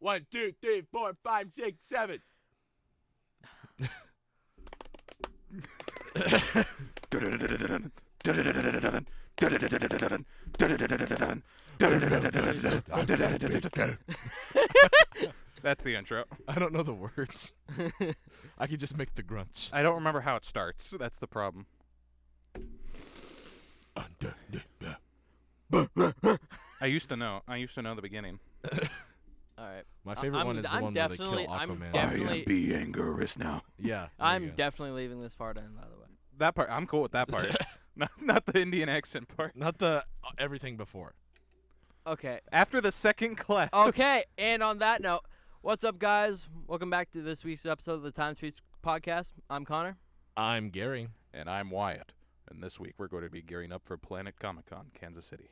1, 2, 3, 4, 5, 6, 7. That's the intro. I don't know the words. I could just make the grunts. I don't remember how it starts. That's the problem. I used to know. I used to know the beginning. All right. My favorite one is the one where they kill Aquaman. I am being Angerus now. Yeah. I'm definitely leaving this part in, by the way. That part, I'm cool with that part. not the Indian accent part. Not the everything before. Okay. After the second clap. Okay, and on that note, what's up, guys? Welcome back to this week's episode of the Time Speech Podcast. I'm Connor. I'm Gary. And I'm Wyatt. And this week we're going to be gearing up for Planet Comic-Con, Kansas City.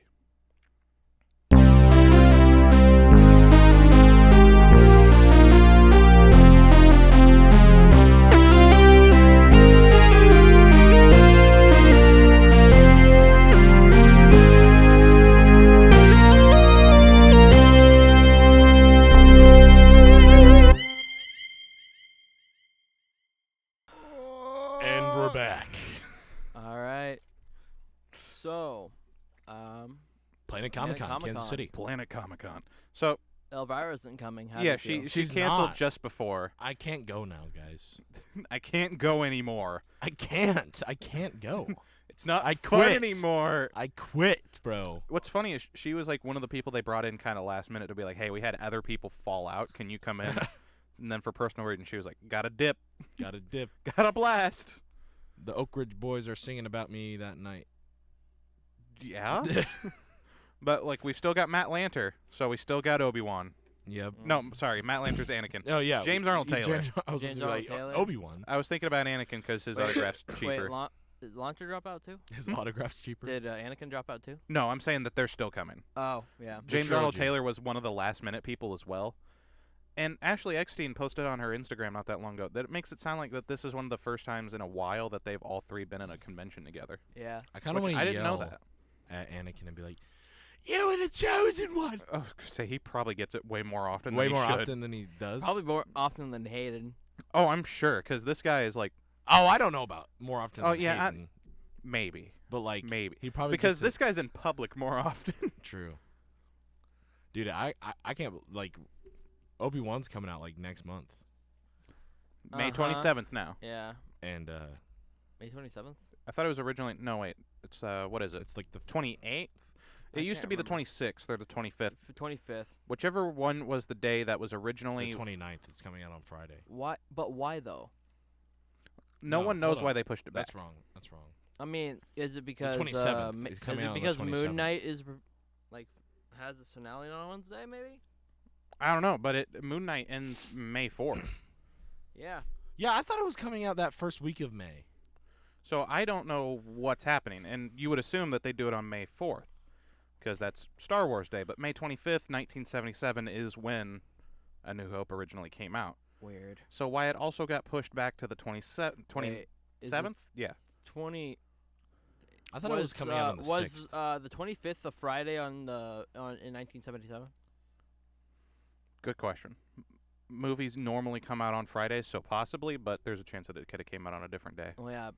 And we're back. All right. So, Planet Comic-Con, Kansas City. Planet Comic-Con. So, Elvira isn't coming. How yeah, do you feel? she's canceled just before. I can't go now, guys. I can't go anymore. I can't go. It's not I fun quit. anymore. I quit, bro. What's funny is she was like one of the people they brought in kind of last minute to be like, hey, we had other people fall out. Can you come in? And then for personal reasons, she was like, got a dip. Got a dip. Got a blast. The Oak Ridge boys are singing about me that night. Yeah? But, like, we still got Matt Lanter, so we still got Obi-Wan. Yep. No, sorry, Matt Lanter's Anakin. Oh, yeah. James Arnold Taylor. I was James gonna be like, Arnold Taylor? Obi-Wan. I was thinking about Anakin because his Wait. autograph's cheaper. Wait, did Launcher drop out too? His autograph's cheaper. Did Anakin drop out too? No, I'm saying that they're still coming. Oh, yeah. James Arnold trilogy. Taylor was one of the last-minute people as well. And Ashley Eckstein posted on her Instagram not that long ago that it makes it sound like that this is one of the first times in a while that they've all three been in a convention together. Yeah. I kind of Which want to I didn't know that. at Anakin and be like, you were the chosen one. Oh, say he probably gets it way more often Way than he more should. often than he does. Probably more often than hated. Oh, I'm sure, because this guy is like, Oh, I don't know about more often Oh, than yeah, Hayden, maybe. but like Maybe. he probably Because gets this guy's in public more often. true. Dude, I can't like Obi-Wan's coming out like next month. May Uh-huh. 27th now. Yeah. And May 27th? I thought it was originally, no, wait. It's, what is it? it's like the 28th? I It used to can't be the remember. 26th or the 25th. 25th. Whichever one was the day that was originally. 29th. It's coming out on Friday. Why? But why though? No No, one knows hold why on. they pushed it back. That's wrong. That's wrong. I mean, is it because 27th. It's is coming it out on the because Moon 27th. Knight is like has its finale on Wednesday? Maybe. I don't know, but Moon Knight ends May 4th. Yeah. Yeah, I thought it was coming out that first week of May. So I don't know what's happening. And you would assume that they do it on May 4th because that's Star Wars Day. But May 25th, 1977 is when A New Hope originally came out. Weird. So Wyatt also got pushed back to the 27th? Wait, is it 27th? Yeah. 20. I thought it was coming out on the 6th. Was the 25th a Friday in 1977? Good question. Movies normally come out on Fridays, so possibly, but there's a chance that it could have came out on a different day. Well, yeah,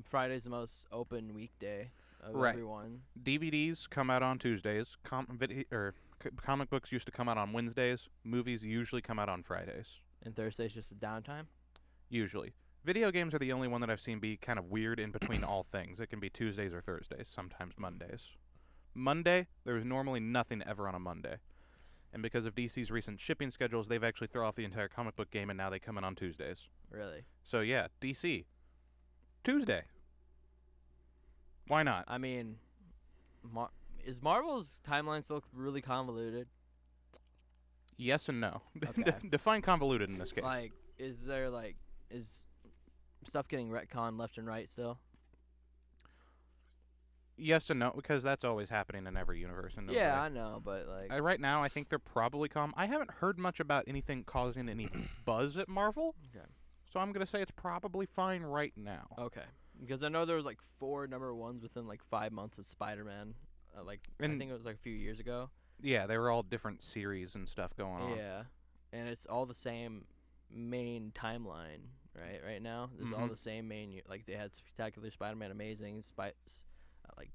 Friday's the most open weekday of Right. everyone. DVDs come out on Tuesdays. Comic books used to come out on Wednesdays. Movies usually come out on Fridays. And Thursday's just a downtime. Usually. Video games are the only one that I've seen be kind of weird in between all things. It can be Tuesdays or Thursdays, sometimes Mondays. Monday, there's normally nothing ever on a Monday. And because of DC's recent shipping schedules, they've actually thrown off the entire comic book game, and now they come in on Tuesdays. Really? So yeah, DC. Tuesday. Why not? I mean, is Marvel's timeline still really convoluted? Yes and no. Okay. Define convoluted in this case. Like, is stuff getting retconned left and right still? Yes and no, because that's always happening in every universe. In a Yeah, way. I know, but like, Right now, I think they're probably calm. I haven't heard much about anything causing any buzz at Marvel, okay, so I'm going to say it's probably fine right now. okay, because I know there was like 4 number ones within like 5 months of Spider-Man. I And- think it was like a few years ago. Yeah, they were all different series and stuff going on. Yeah, it's all the same main timeline, right? Right now, there's all Mhm. the same main. Like they had Spectacular Spider-Man, Amazing, like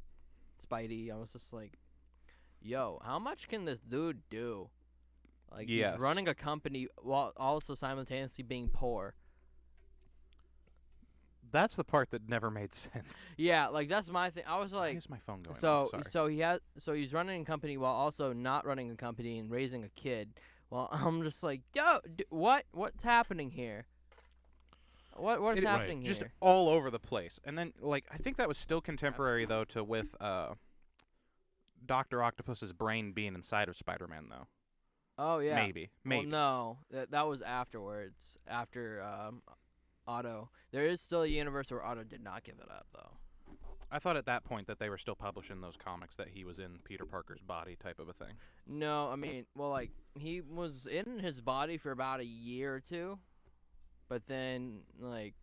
Spidey. I was just like, yo, how much can this dude do? Like Yes. he's running a company while also simultaneously being poor. That's the part that never made sense. Yeah, like that's my thing. I was Why like, is my phone going so off? Sorry. he's running a company while also not running a company and raising a kid. Well, I'm just like, yo, what's happening here? What's It- happening here? Just all over the place. And then, like, I think that was still contemporary, though, to with Dr. Octopus's brain being inside of Spider-Man, though. Oh yeah. Maybe. Well, no, that was afterwards. After Otto, there is still a universe where Otto did not give it up, though. I thought at that point that they were still publishing those comics that he was in Peter Parker's body type of a thing. No, I mean, well, like he was in his body for about a year or two, but then like.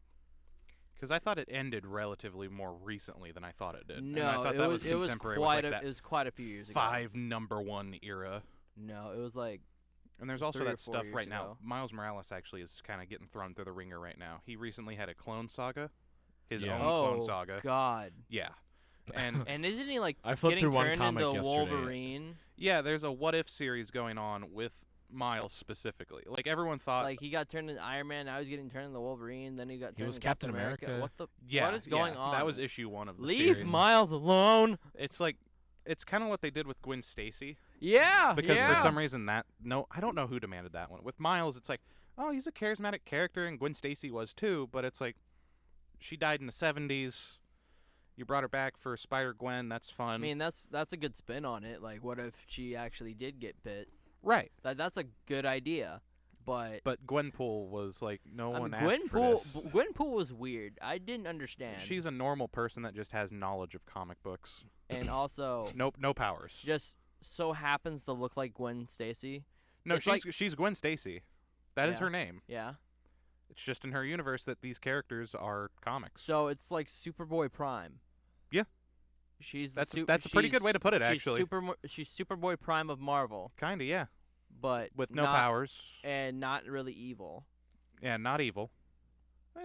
Because I thought it ended relatively more recently than I thought it did. And No, I thought it that was contemporary quite with like it was quite a few years that ago. 5 #1 era. No, it was like And there's also 3 or that 4 stuff years right now. ago. Miles Morales actually is kind of getting thrown through the ringer right now. He recently had a clone saga, his Yeah. own oh clone saga. God, Yeah, and and isn't he like I flipped getting through one turned comic into yesterday. Wolverine? yeah, there's a what if series going on with Miles specifically. Like everyone thought, Like he got turned into Iron Man, now he's getting turned into Wolverine, then he got turned was into Captain America. America. What the? yeah, what is going yeah, on? That was issue 1 of the Leave series. Miles alone. It's like, it's kind of what they did with Gwen Stacy. Yeah, Because yeah. for some reason I don't know who demanded that one. With Miles, it's like, oh, he's a charismatic character, and Gwen Stacy was too, but it's like, she died in the 70s. You brought her back for Spider-Gwen, that's fun. I mean, that's a good spin on it. Like, what if she actually did get bit? right. That's a good idea, but But Gwenpool was like, no I one mean, asked for this. Gwenpool was weird. I didn't understand. She's a normal person that just has knowledge of comic books. and also No powers. just so happens to look like Gwen Stacy. No, it's she's Gwen Stacy. That is Yeah. her name. Yeah. It's just in her universe that these characters are comics. So it's like Superboy Prime. Yeah. She's That's a pretty good way to put it, actually. She's Superboy Prime of Marvel, Kinda, yeah. but With no not- powers. and not really evil. Yeah, not evil.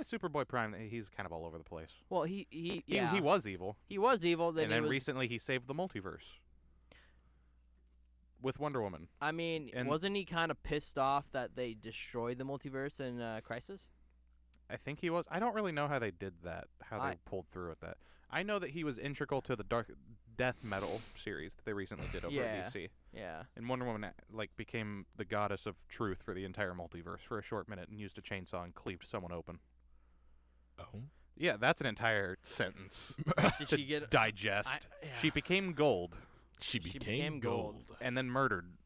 Superboy Prime, he's kind of all over the place. Well, he was evil. he was evil. Then And then he was, recently he saved the multiverse. With Wonder Woman. I mean, and- wasn't he kind of pissed off that they destroyed the multiverse in Crisis? I think he was. I don't really know how they did that, how I- they pulled through with that. I know that he was integral to the Death Metal series that they recently did over Yeah. at DC. Yeah. And Wonder Woman like became the goddess of truth for the entire multiverse for a short minute and used a chainsaw and cleaved someone open. Oh. Yeah, that's an entire sentence Did to she get? digest. yeah. She became gold She She became became gold. and then murdered.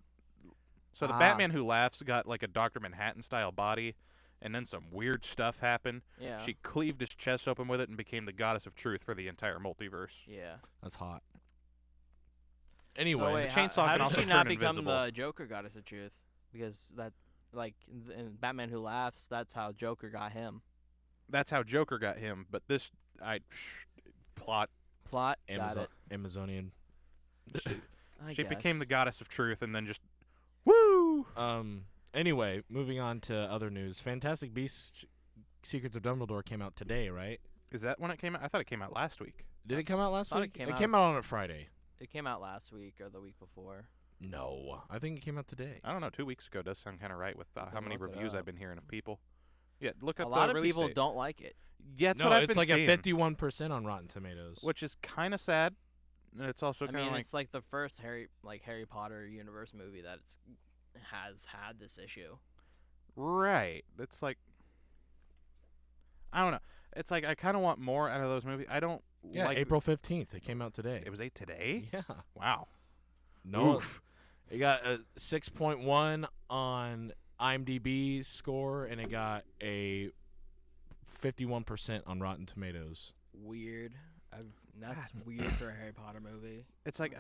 So the Ah. Batman Who Laughs got like a Dr. Manhattan style body, and then some weird stuff happened. Yeah. She cleaved his chest open with it and became the goddess of truth for the entire multiverse. Yeah. That's hot. So Anyway, wait, the chainsaw how can did also she not turn become invisible. the Joker goddess of truth? Because that, like, in Batman Who Laughs, that's how Joker got him. That's how Joker got him, but this plot. Plot. Got Amazon, it. Amazonian. I She became the guess. goddess of truth and then just woo. Anyway, moving on to other news. Fantastic Beasts: Secrets of Dumbledore came out today, right? Is that when it came out? I thought it came out last week. Did it come out last thought it week? came It out- came out on a Friday. It came out last week or the week before. No, I think it came out today. I don't know. 2 weeks ago does sound kind of right with how can many look it reviews I've up. been hearing of people. Yeah, look A up lot the of release people date. don't like it. Yeah, that's no, what I've it's been like seeing, a 51% on Rotten Tomatoes. which is kind of sad. And it's also I kind of mean, like it's like the first Harry Potter universe movie that has had this issue. right. It's like I don't know. It's like I kind of want more out of those movies. I don't Yeah, like April 15th. It came out today. It was today. Yeah. Wow. No. Oof. It got a 6.1 on IMDb score, and it got a 51% on Rotten Tomatoes. Weird. That's weird for a Harry Potter movie. It's like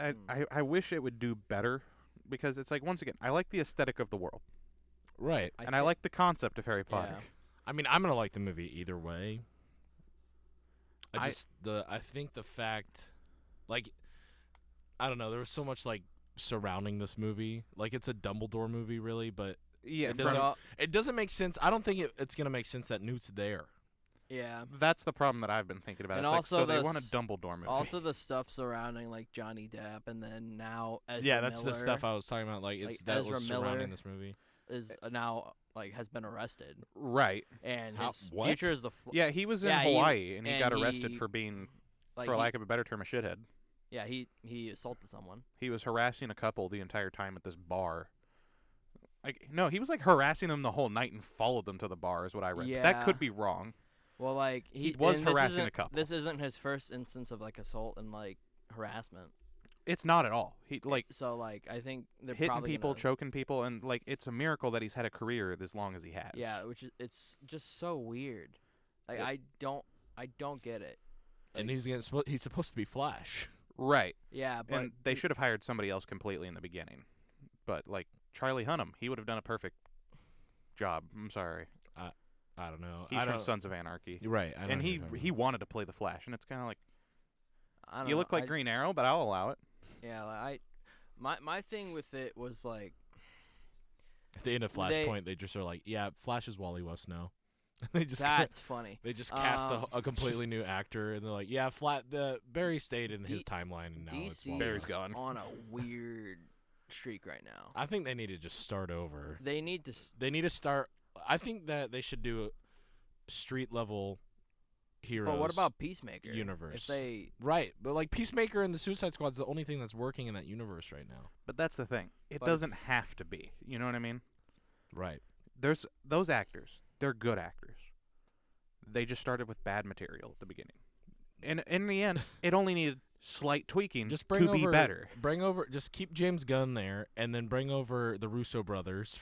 I wish it would do better because it's like once again I like the aesthetic of the world Right. and I like the concept of Harry Potter. Yeah. I mean, I'm gonna like the movie either way. I- I think the fact, like, I don't know. There was so much like surrounding this movie. Like, it's a Dumbledore movie, really, but Yeah, It from- doesn't. It doesn't make sense. I don't think it's gonna make sense that Newt's there. Yeah. that's the problem that I've been thinking about. And It's also like, so they the want a s- Dumbledore movie. Also, the stuff surrounding like Johnny Depp, and then now Ezra Yeah, that's Miller the stuff I was talking about. Like, it's Like, that Ezra was Miller surrounding this movie. is now like has been arrested, right. and How- his what? future is the Yeah, he was in Yeah, he- Hawaii, and he and got arrested he- for being, like for he- lack of a better term, a shithead. yeah he assaulted someone. He was harassing a couple the entire time at this bar. Like, no, he was like harassing them the whole night and followed them to the bar, is what I read. But that Yeah. could be wrong. Well, like He was and this harassing a isn't- couple. This isn't his first instance of like assault and like harassment. It's not at all. He like So like I think they're hitting probably people, gonna, choking people, and like it's a miracle that he's had a career as long as he has. Yeah, which is it's just so weird. Like Yeah. I don't get it. And he's supposed to be Flash. Right. Yeah, but And they should have hired somebody else completely in the beginning. But like Charlie Hunnam, he would have done a perfect job. I'm sorry. I don't know. He's I from don't. Sons of Anarchy. You're right. I know And who he you're talking he about. wanted to play the Flash, and it's kind of like, I don't you know, look like Green Arrow, but I'll allow it. Yeah, like my thing with it was like At the end of Flashpoint, they just are like, yeah, Flash is Wally West now. they just that's funny. they just cast Um, a completely new actor, and they're like, yeah, Barry stayed in his D- timeline, and now it's DC Wally Barry's is West. gone. on a weird streak right now. I think they need to just start over. They need to They need to start. I think that they should do a street level heroes. But what about Peacemaker? universe. If they Right, but like Peacemaker and the Suicide Squad's the only thing that's working in that universe right now. But that's the thing. It But doesn't it's- have to be. You know what I mean? Right. There's those actors. They're good actors. They just started with bad material at the beginning. And in the end, it only needed slight tweaking Just bring to be over better. Just keep James Gunn there, and then bring over the Russo brothers.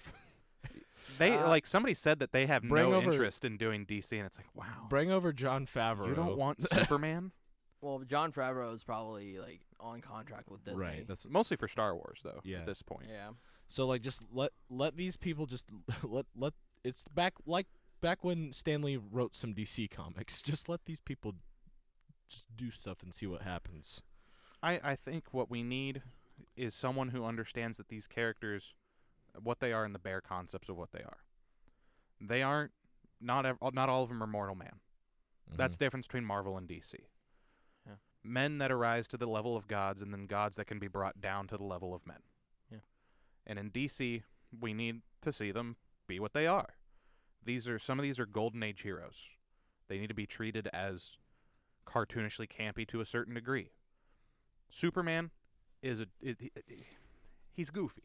They like somebody said that they have bring no over- interest in doing DC, and it's like, wow. Bring over John Favreau. You don't want Superman? well, John Favreau is probably like on contract with Disney. Right. That's Mostly for Star Wars, though. Yeah. At this point. yeah. so like just let these people just let it's back when Stan Lee wrote some DC comics. Just let these people just do stuff and see what happens. I think what we need is someone who understands that these characters, what they are, and the bare concepts of what they are. They aren't. Not all of them are mortal man. That's the difference between Marvel and DC. Yeah. Men that arise to the level of gods, and then gods that can be brought down to the level of men. Yeah. And in DC, we need to see them be what they are. Some of these are golden age heroes. They need to be treated as cartoonishly campy to a certain degree. Superman is he's goofy.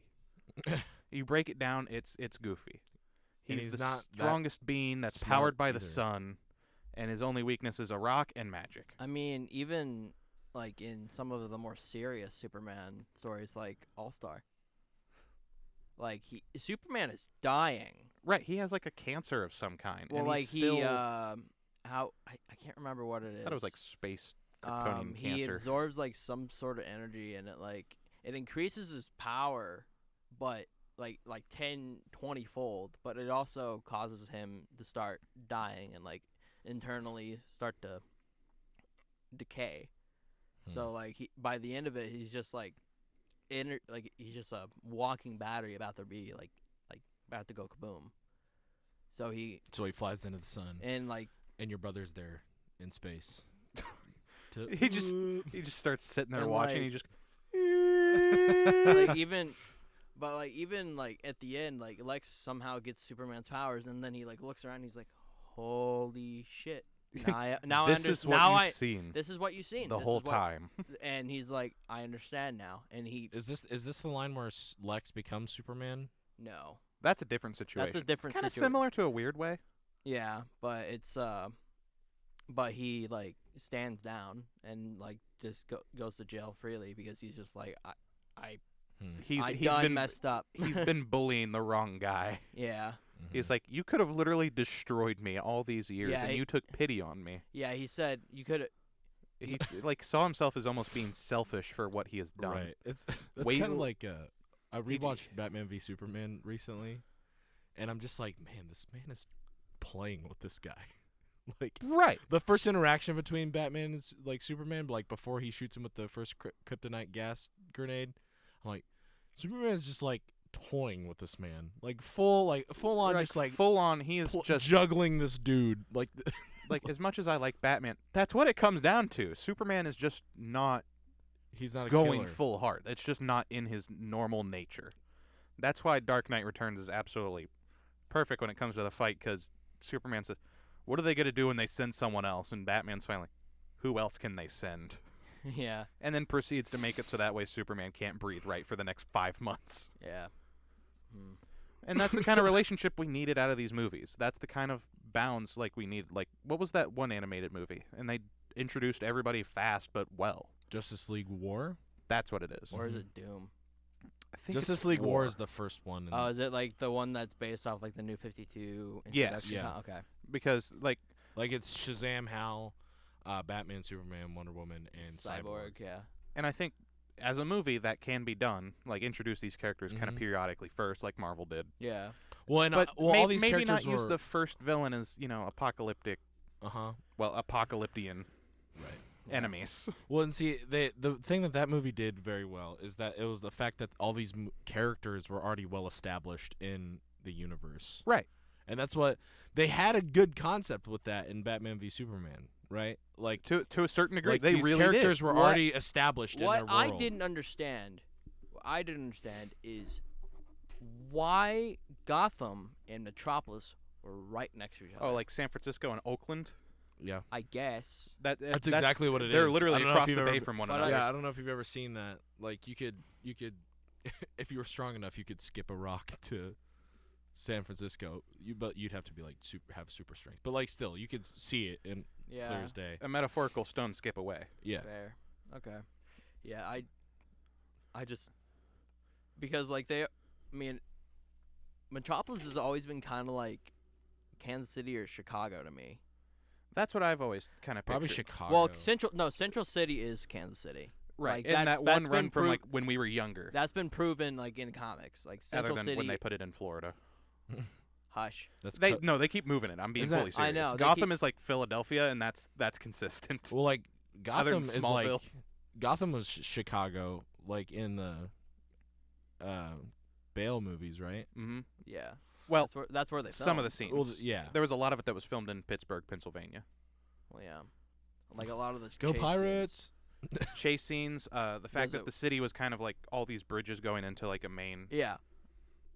You break it down, it's goofy. And He's he's the not that strongest being that's smart powered by the either. sun, and his only weakness is a rock and magic. I mean, even like in some of the more serious Superman stories, like All Star. Like Superman is dying. Right, he has like a cancer of some kind. Well, and like he's still, I can't remember what it is. I thought it was like space Kryptonian he cancer. absorbs like some sort of energy, and it increases his power, but like 10, 20 fold. But it also causes him to start dying and like internally start to decay. So like by the end of it, he's just like he's just a walking battery about to be like about to go kaboom. So he flies into the sun, and like and your brother's there in space. he just starts sitting there And, watching. like- He just like even like at the end, like Lex somehow gets Superman's powers, and then he like looks around, and he's like, "Holy shit!" Now this is what you've seen This is what you've seen the This whole is what- time. And he's like, "I understand now." And he Is this the line where Lex becomes Superman? no, That's a different situation. that's a different kind of situation. similar to a weird way. Yeah, but it's but he like stands down and like just goes to jail freely because he's just like I He's done been messed up. he's been bullying the wrong guy. Yeah. He's like, you could have literally destroyed me all these years, Yeah, and he- you took pity on me. Yeah, he said you could He like saw himself as almost being selfish for what he has done. Right. It's that's Wait- kind of like I He- rewatched Batman v Superman recently, and I'm just like, man, this man is playing with this guy. Like Right. the first interaction between Batman and like Superman, like before he shoots him with the first kryptonite gas grenade, I'm like, Superman's just like toying with this man, like full on, Like, just like full on. He is just juggling this dude, like like as much as I like Batman, that's what it comes down to. Superman is just not he's not a going killer. full heart. It's just not in his normal nature. That's why Dark Knight Returns is absolutely perfect when it comes to the fight, because Superman says, what are they going to do when they send someone else? And Batman's finally, who else can they send? Yeah. And then proceeds to make it so that way Superman can't breathe right for the next 5 months. Yeah. Hmm. And that's the kind of relationship we needed out of these movies. That's the kind of bounds like we need. Like, what was that one animated movie? And they introduced everybody fast but well. Justice League War. That's what it is. Or is it Doom? I think Justice it's League War is the first one. Oh, is it like the one that's based off like the New 52? Yes. introduction? Yeah. Oh, okay. because like like it's Shazam, Hal, Batman, Superman, Wonder Woman, and Cyborg. Yeah. and I think as a movie that can be done, like introduce these characters kind of Mhm. periodically first, like Marvel did. Yeah. Well, and But all these maybe characters not use were the first villain as, apocalyptic, apocalyptian right. enemies. Well, and see, the thing that movie did very well is that it was the fact that all these characters were already well established in the universe, Right. and that's what they had a good concept with that in Batman v Superman, right? Like To a certain degree, like they these really characters did. were What- already established in What their I world. didn't understand, is why Gotham and Metropolis were right next to each other. Oh, like San Francisco and Oakland. Yeah. I guess. That's exactly what it They're is. literally I don't know if across you've the bay ever- from one but another. Yeah, I don't know if you've ever seen that. Like you could, if you were strong enough, you could skip a rock to San Francisco. But you'd have to be like have super strength. But like still, you could see it in Yeah. clear as day. A metaphorical stone skip away. Yeah. Fair. Okay. Yeah, I just because like Metropolis has always been kind of like Kansas City or Chicago to me. That's what I've always kind of Probably pictured. Chicago. Well, Central City is Kansas City. Right. Like, in that's- that that's one run been from prov- like when we were younger. That's been proven like in comics. Like Other Central than City. when they put it in Florida. Hush. That's They keep moving it. I'm being Is that- fully serious. I know, they Gotham keep- is like Philadelphia, and that's consistent. well, like Other than Gotham is like Smallville. Gotham was Chicago, like in the Bale movies, right? Mm-hmm. Yeah. Well, That's where they some of filmed. the scenes. Well, yeah. There was a lot of it that was filmed in Pittsburgh, Pennsylvania. Well, yeah. Like a lot of the Go chase Pirates! Chase scenes, the fact Does that it- the city was kind of like all these bridges going into like a main. Scenes. Yeah.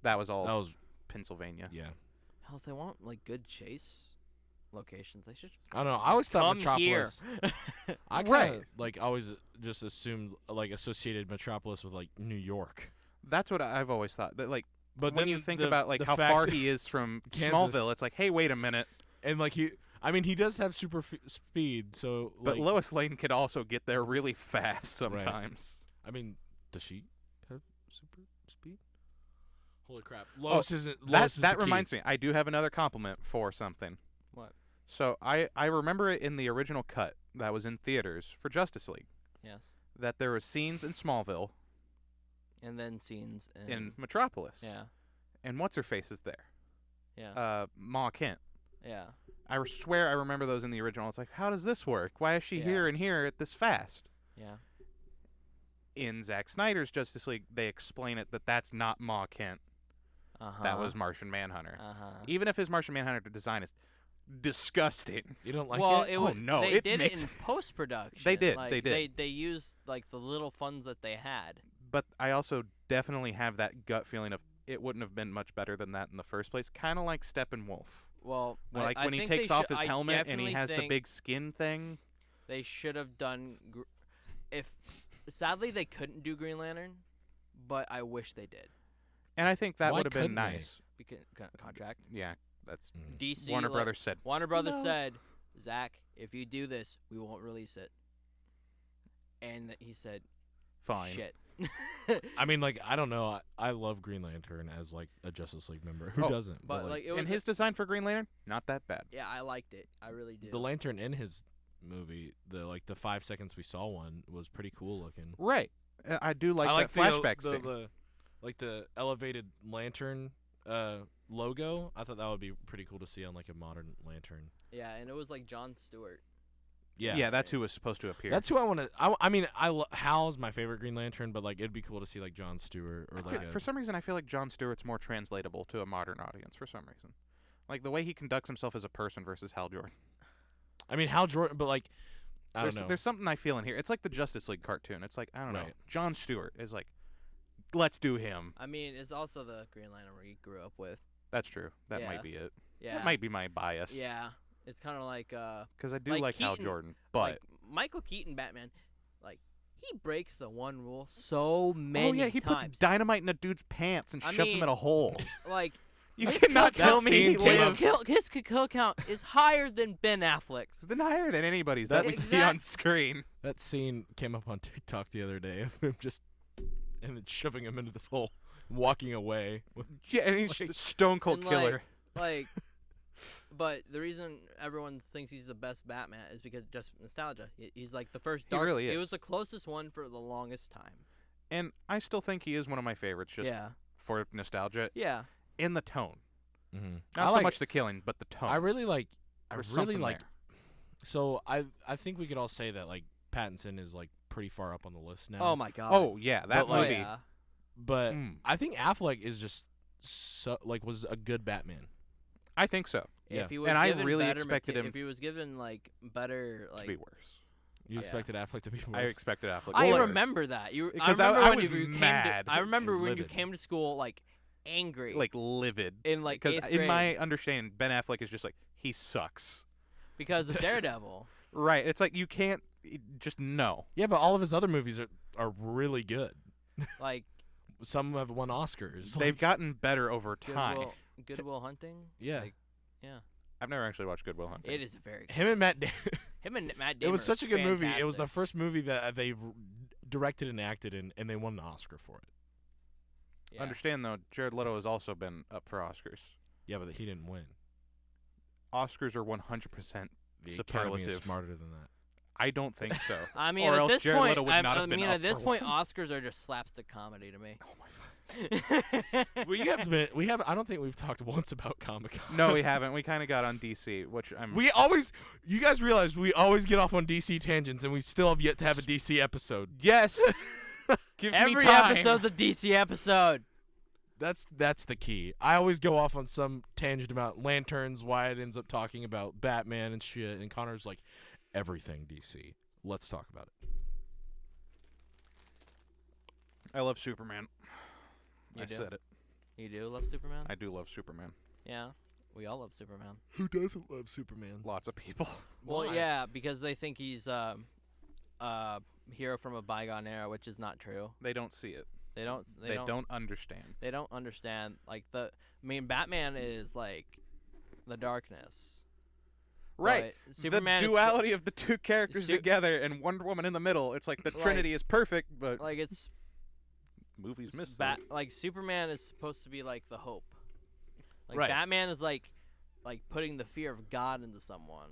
That was all That was Pennsylvania. yeah. Hell, if they want like good chase locations, they should I don't know. I always thought come Metropolis. here. I kind Right. of like always just assumed like associated Metropolis with like New York. That's what I've always thought. That like, But when then you think the- about like the how fact far that- he is from Kansas. Smallville, it's like, hey, wait a minute. and like he does have super speed, so But like, Lois Lane could also get there really fast sometimes. I mean, does she have super speed? Holy crap! Oh, Lois isn't. That Lois is the key. reminds me. I do have another compliment for something. What? So I remember it in the original cut that was in theaters for Justice League Yes. that there was scenes in Smallville, And then scenes in Metropolis, Yeah. and what's her face is there? Yeah. Ma Kent. yeah. I swear I remember those in the original. It's like, how does this work? Why is she Yeah. here and here at this fast? Yeah. In Zack Snyder's Justice League, they explain it that that's not Ma Kent. Uh-huh. That was Martian Manhunter. Uh-huh. Even if his Martian Manhunter design is disgusting. You don't like well, it? it Oh, was no, they it did makes- it in post production. They did, Like, they did. They used like the little funds that they had. But I also definitely have that gut feeling of it wouldn't have been much better than that in the first place. Kind of like Steppenwolf. Well, Like I when he think they takes off should- his I helmet and he definitely has the think big skin thing. They should have done. If sadly they couldn't do Green Lantern, but I wish they did And I think that Why would have been couldn't they? nice. because contract. Yeah, that's Mm. DC Warner like, Brothers said. Warner Brothers No. said, Zach, if you do this, we won't release it. And he said, Fine. shit. I mean, like I don't know. I love Green Lantern as like a Justice League member. Who Oh, doesn't? But like it was And his design for Green Lantern, not that bad. yeah, I liked it. I really did. the lantern in his movie, the 5 seconds we saw one was pretty cool looking. Right. I do like I that like flashback the, scene. the elevated lantern logo. I thought that would be pretty cool to see on like a modern lantern. Yeah, and it was like Jon Stewart. Yeah. that's who was supposed to appear. That's who I want to. I mean, Hal's my favorite Green Lantern, but like it'd be cool to see like Jon Stewart or like. For some reason, I feel like Jon Stewart's more translatable to a modern audience. For some reason, like the way he conducts himself as a person versus Hal Jordan. I mean, Hal Jordan, but like, I don't know. There's something I feel in here. It's like the Justice League cartoon. It's like I don't know. Right. Jon Stewart is like, let's do him. I mean, it's also the Green Lantern we grew up with. That's true. That Yeah. might be it. Yeah. That might be my bias. Yeah. It's kind of like Because I do like like Hal Keaton- Jordan, but like Michael Keaton Batman, like he breaks the one rule so many oh yeah, he times. puts dynamite in a dude's pants and I shoves him mean, in a hole. Like You his cannot kill tell count- me he scene came lives. up- his kill count is higher than Ben Affleck's. It's been higher than anybody's that we see Exact- on screen. That scene came up on TikTok the other day of him just and then shoving him into this hole, walking away. Yeah, and he's Like- a stone cold and, killer. Like, but the reason everyone thinks he's the best Batman is because just nostalgia. He's like the first He dark. really It is. was the closest one for the longest time. And I still think he is one of my favorites, just Yeah. for nostalgia Yeah. and the tone. Mm-hmm. Not so much the killing, but the tone. I really like. I There's really something like. there. So I think we could all say that like Pattinson is like pretty far up on the list now. Oh my God. Oh yeah, that But, like, movie. Yeah. But Mm. I think Affleck is just was a good Batman. I think so. Yeah. If he was And I given really better expected him if he was given like better to like be worse. You Yeah. expected Affleck to be worse. I expected Affleck. I worse. remember that. Because I I remember when was you came mad. to, I remember when you Livid. came to school like angry. like livid. in like Because 8th in grade my understanding, Ben Affleck is just like he sucks. because of Daredevil. Right. It's like you can't just no. Yeah, but all of his other movies are really good. Like Some have won Oscars. They've gotten better over time. Goodwill Hunting. Yeah. Like, yeah. I've never actually watched Good Will Hunting. It is a very Him and Matt. him and Matt It Damon. was such are a good movie. It was the fantastic. first movie that they directed and acted in, and they won an Oscar for it. Yeah. Understand though, Jared Leto has also been up for Oscars. Yeah, but he didn't win. Oscars are 100% The Academy is superlative. smarter than that. I don't think so. I mean, or at else this Jared point, Leto would I not have been mean, up at this for point, one. Oscars are just slapstick comedy to me. Oh my god. We have. I don't think we've talked once about Comic-Con. No, we haven't. We kind of got on DC, which I'm. You guys realize we always get off on DC tangents, and we still have yet to have a DC episode. Yes. Give me Every time. episode's a DC episode. That's the key. I always go off on some tangent about lanterns. Wyatt ends up talking about Batman and shit, and Connor's like, everything DC. Let's talk about it. I love Superman. You I do? said it. You do love Superman? I do love Superman. Yeah. We all love Superman. Who doesn't love Superman? Lots of people. Well, Why? yeah, because they think he's hero from a bygone era, which is not true. They don't see it. They don't. They don't understand. They don't understand. Like Batman is like the darkness. Right. But Superman the is duality of the two characters Su- together and Wonder Woman in the middle. It's like the Like- Trinity is perfect, but like it's movies miss like Superman is supposed to be like the hope. Like Right. Batman is like putting the fear of God into someone.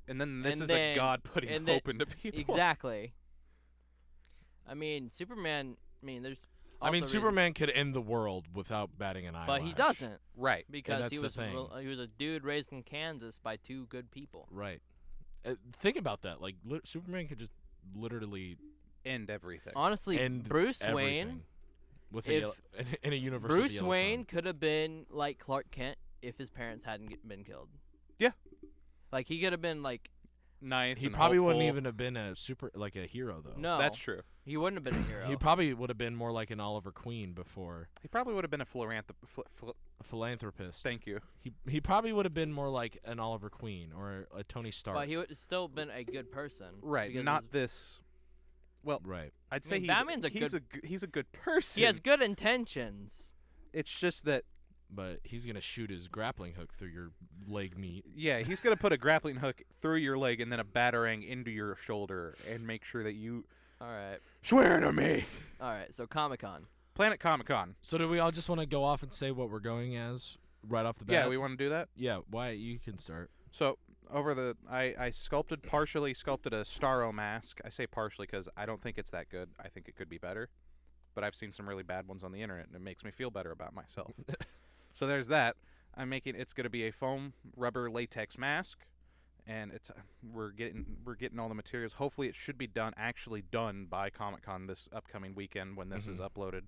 And then this and is then- a God putting and hope then- into people. Exactly. I mean, Superman. I mean, there's. I mean, also Superman could end the world without batting an eyelash. but he doesn't Right. because that's he the was thing. he was a dude raised in Kansas by two good people. Right. Think about that. Like, Superman could just literally End everything. Honestly, end Bruce everything Wayne. with if in a universe. with the Bruce yellow Wayne sun. could have been like Clark Kent if his parents hadn't been killed. Yeah. Like he could have been like Nice. He and probably wouldn't hopeful. even have been a a hero though. no. That's true. He wouldn't have been a hero. He probably would have been more like an Oliver Queen before He probably would have been a a philanthropist. Thank you. He probably would have been more like an Oliver Queen or a Tony Stark. but he would have still been a good person. Right. because Not his- this. Well, right. I'd I say mean, Batman's he's a good person. he has good intentions. It's just that But he's gonna shoot his grappling hook through your leg meat. yeah, he's gonna put a grappling hook through your leg and then a batarang into your shoulder and make sure that you All right. swear to me. All right. So Comic-Con. Planet Comic-Con. So do we all just want to go off and say what we're going as right off the bat? Yeah, we want to do that. Yeah, Wyatt, you can start. So I partially sculpted a Starro mask. I say partially because I don't think it's that good. I think it could be better, but I've seen some really bad ones on the internet, and it makes me feel better about myself. So there's that. It's going to be a foam rubber latex mask, and it's we're getting all the materials. Hopefully, it should be actually done by Comic-Con this upcoming weekend when this is uploaded.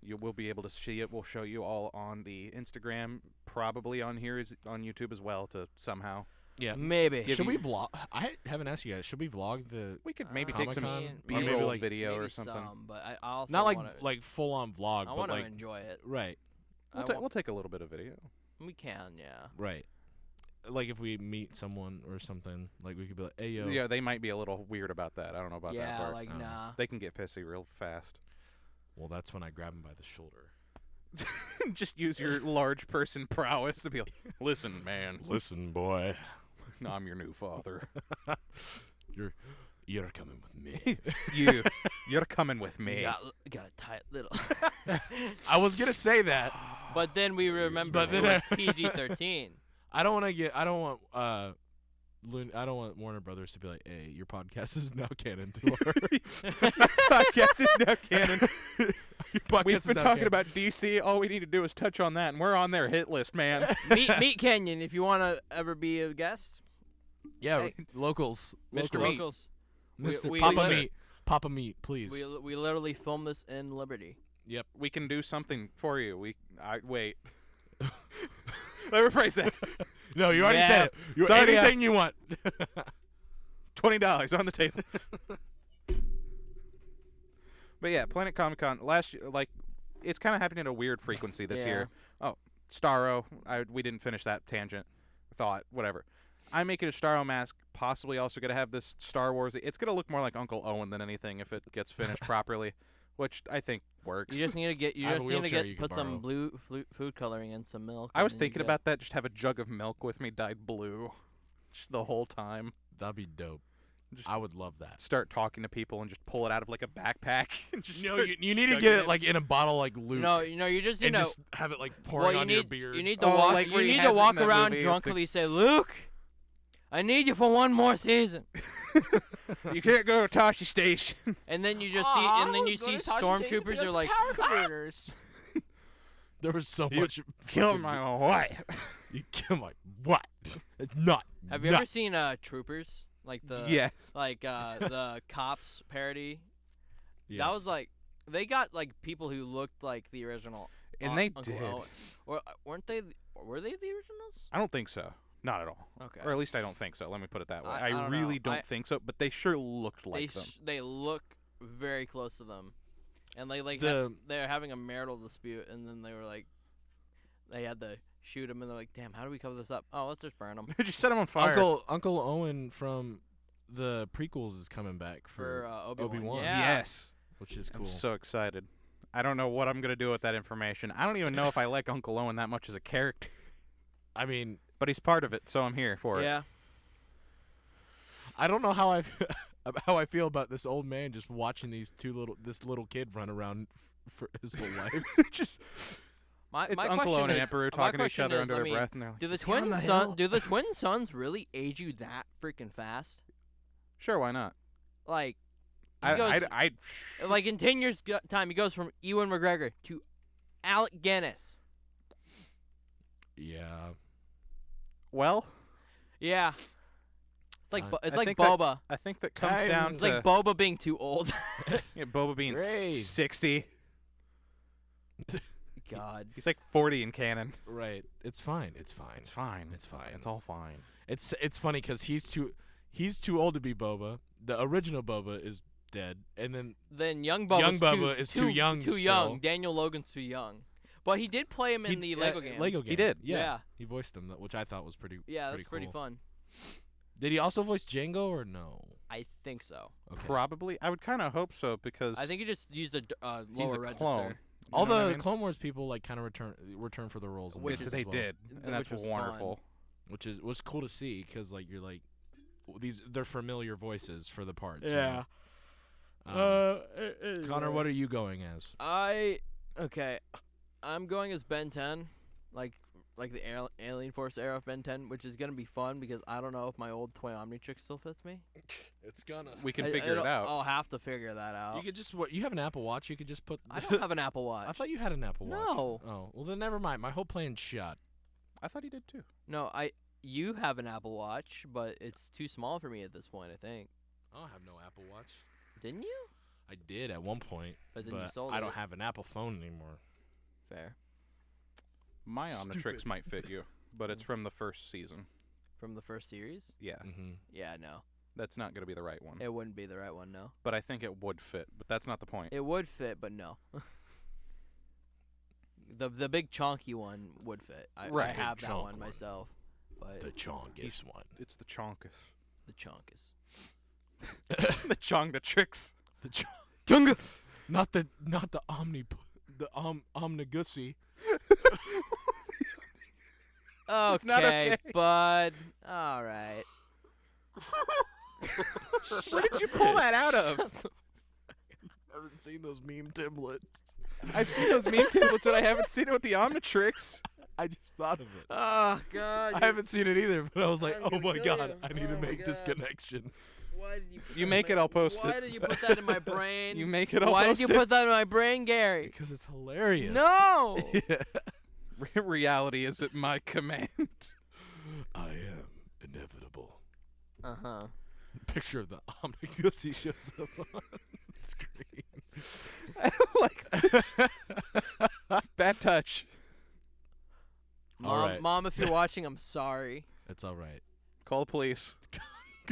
You will be able to see it. We'll show you all on the Instagram, probably on YouTube as well to somehow. Yeah, maybe. Should we vlog? I haven't asked you guys. Should we vlog the? We could maybe take some Comic-Con? B-roll Or maybe, like, video maybe or something. some, but I also Not wanna, like full on vlog, I but want to like enjoy it. right, We'll take a little bit of video. We can, yeah. right. Like if we meet someone or something, like we could be like, "Hey yo." Yeah, they might be a little weird about that. I don't know about that Yeah, part. like nah. They can get pissy real fast. Well, that's when I grab him by the shoulder. Just use your large person prowess to be like, listen, man. Listen, boy. No, I'm your new father. You're coming with me. You're coming with me. Got a tight little. I was gonna say that. But then we remember But then it was PG-13. I don't want Warner Brothers to be like, "Hey, your podcast is now canon to our Podcast is now canon. Your podcast We've is been now talking canon." about DC. All we need to do is touch on that, and we're on their hit list, man. meet Kenyon if you want to ever be a guest. Yeah, Hey. locals, Mr. locals. Meat. Locals. Mr. we Papa liter- Meat, Papa Meat, please. We literally filmed this in Liberty. Yep. We can do something for you. Wait. Let me rephrase that. No, you already Yeah. said it. It's already Anything you want. $20 on the table. But yeah, Planet Comic-Con last year, like, it's kind of happening at a weird frequency this year. Oh, Starro. We didn't finish that tangent. Thought, whatever. I'm making a Starro mask, possibly also going to have this Star Wars. It's going to look more like Uncle Owen than anything if it gets finished properly, which I think works. You just need to get. You I have just a need to wheelchair you can put some borrow. blue food coloring and some milk. I and was then you're thinking good. about that, just have a jug of milk with me dyed blue just the whole time. That'd be dope. Just I would love that. start talking to people and just pull it out of like a backpack and just No, start you need to chugging get it like in a bottle like Luke. No, you just and know. just have it like Well, pouring you on need your beard. you need to Oh, walk. like You where he need has to it in walk that around movie with drunkenly say, "Luke, I need you for one more season." You can't go to Tashi Station. And then you just see, and then you see stormtroopers. You're like, There was so You much. Kill fucking- my wife. You kill my what? It's not. have you not. ever seen Troopers? Like the Yeah. the cops parody. Yes. That was like they got like people who looked like the original. And they Uncle did. Owen. Or weren't they? Were they the originals? I don't think so. Not at all. Okay. Or at least I don't think so. Let me put it that way. I don't really know. don't think so, but they sure looked like them. They look very close to them, and they like The- they're having a marital dispute, and then they were like, they had to shoot him, and they're like, "Damn, how do we cover this up? Oh, let's just burn him." Just set them on fire. Uncle Owen from the prequels is coming back For Obi-Wan. Obi-Wan. Yeah. Yes. which is cool. I'm so excited. I don't know what I'm going to do with that information. I don't even know if I like Uncle Owen that much as a character, I mean, but he's part of it, so I'm here for Yeah. I don't know how I feel about this old man just watching this little kid run around for his whole life. it. Just My it's my Uncle question Owen and is, Emperor my talking to each question other is, under I their mean, breath, and they're like, Do the "Is he on twin the son hill?" do the twin sons really age you that freaking fast? Sure, why not? Like, he goes, like in 10 years time, he goes from Ewan McGregor to Alec Guinness. Yeah. Well, Yeah. It's like Time. it's I like think that- Boba. I think that comes Time. down It's to like Boba being too old. Boba being Great. 60. God. He's like 40 in canon. Right. It's fine. It's fine. It's fine. It's fine. It's all fine. It's funny because he's too old to be Boba. The original Boba is dead, and then Then young Boba's Bubba is too young Too still. young. Daniel Logan's too young. But he did play him in the Lego game. Lego game. He did. Yeah. Yeah. He voiced him, which I thought was pretty. Yeah, that's pretty cool. fun. Did he also voice Django or no? I think so. Okay. Probably. I would kind of hope so because I think he just used a he's lower a register. clone. You All know what the I mean? Clone Wars people like kind of return for the roles, in Which this is- they as well, did, and that's which was wonderful. which was cool to see because like you're like they're familiar voices for the parts. Yeah. Connor, what are you going as? I'm going as Ben 10, like the Alien Force era of Ben 10, which is gonna be fun because I don't know if my old toy Omnitrix still fits me. It's gonna. We can figure it out. I'll have to figure that out. You could just you have an Apple Watch. You could just put. I don't have an Apple Watch. I thought you had an Apple Watch. No. Oh well, then never mind. My whole plan's shot. I thought he did too. No, You have an Apple Watch, but it's too small for me at this point, I think. I don't have no Apple Watch. Didn't you? I did at one point, But then you but sold I it. don't have an Apple phone anymore. Fair. My Omnitrix Stupid. might fit you, but it's from the first season. From the first series? Yeah, Mm-hmm. Yeah, no. that's not going to be the right one. It wouldn't be the right one, no. But I think it would fit. But that's not the point. It would fit, but no. The big chonky one would fit. I Right. have Big that chonk one one. myself. But The chonkiest one. It's the chonkus. the chonkus. The Chongatrix. The Chunga! not the omnigussy. Okay, not okay. bud. All right. Where did you pull that out of? Haven't seen those meme templates. I've seen those meme templates, but I haven't seen it with the Omnitrix. I just thought of it. Oh, God. I haven't seen it either, but I was like, I'm oh gonna my kill god, you. I need to Oh my make this God. connection. Why did you put You that make in it, my- I'll post Why it. did you put that in my brain? You make it, I'll Why post did you it. put that in my brain, Gary? Because it's hilarious. No! Yeah. Reality is at my command. I am inevitable. Uh-huh. Picture of the omnigussy shows up on the screen. I don't like this. Bad touch. All Mom, right. Mom, if you're watching, I'm sorry. It's all right. Call the police.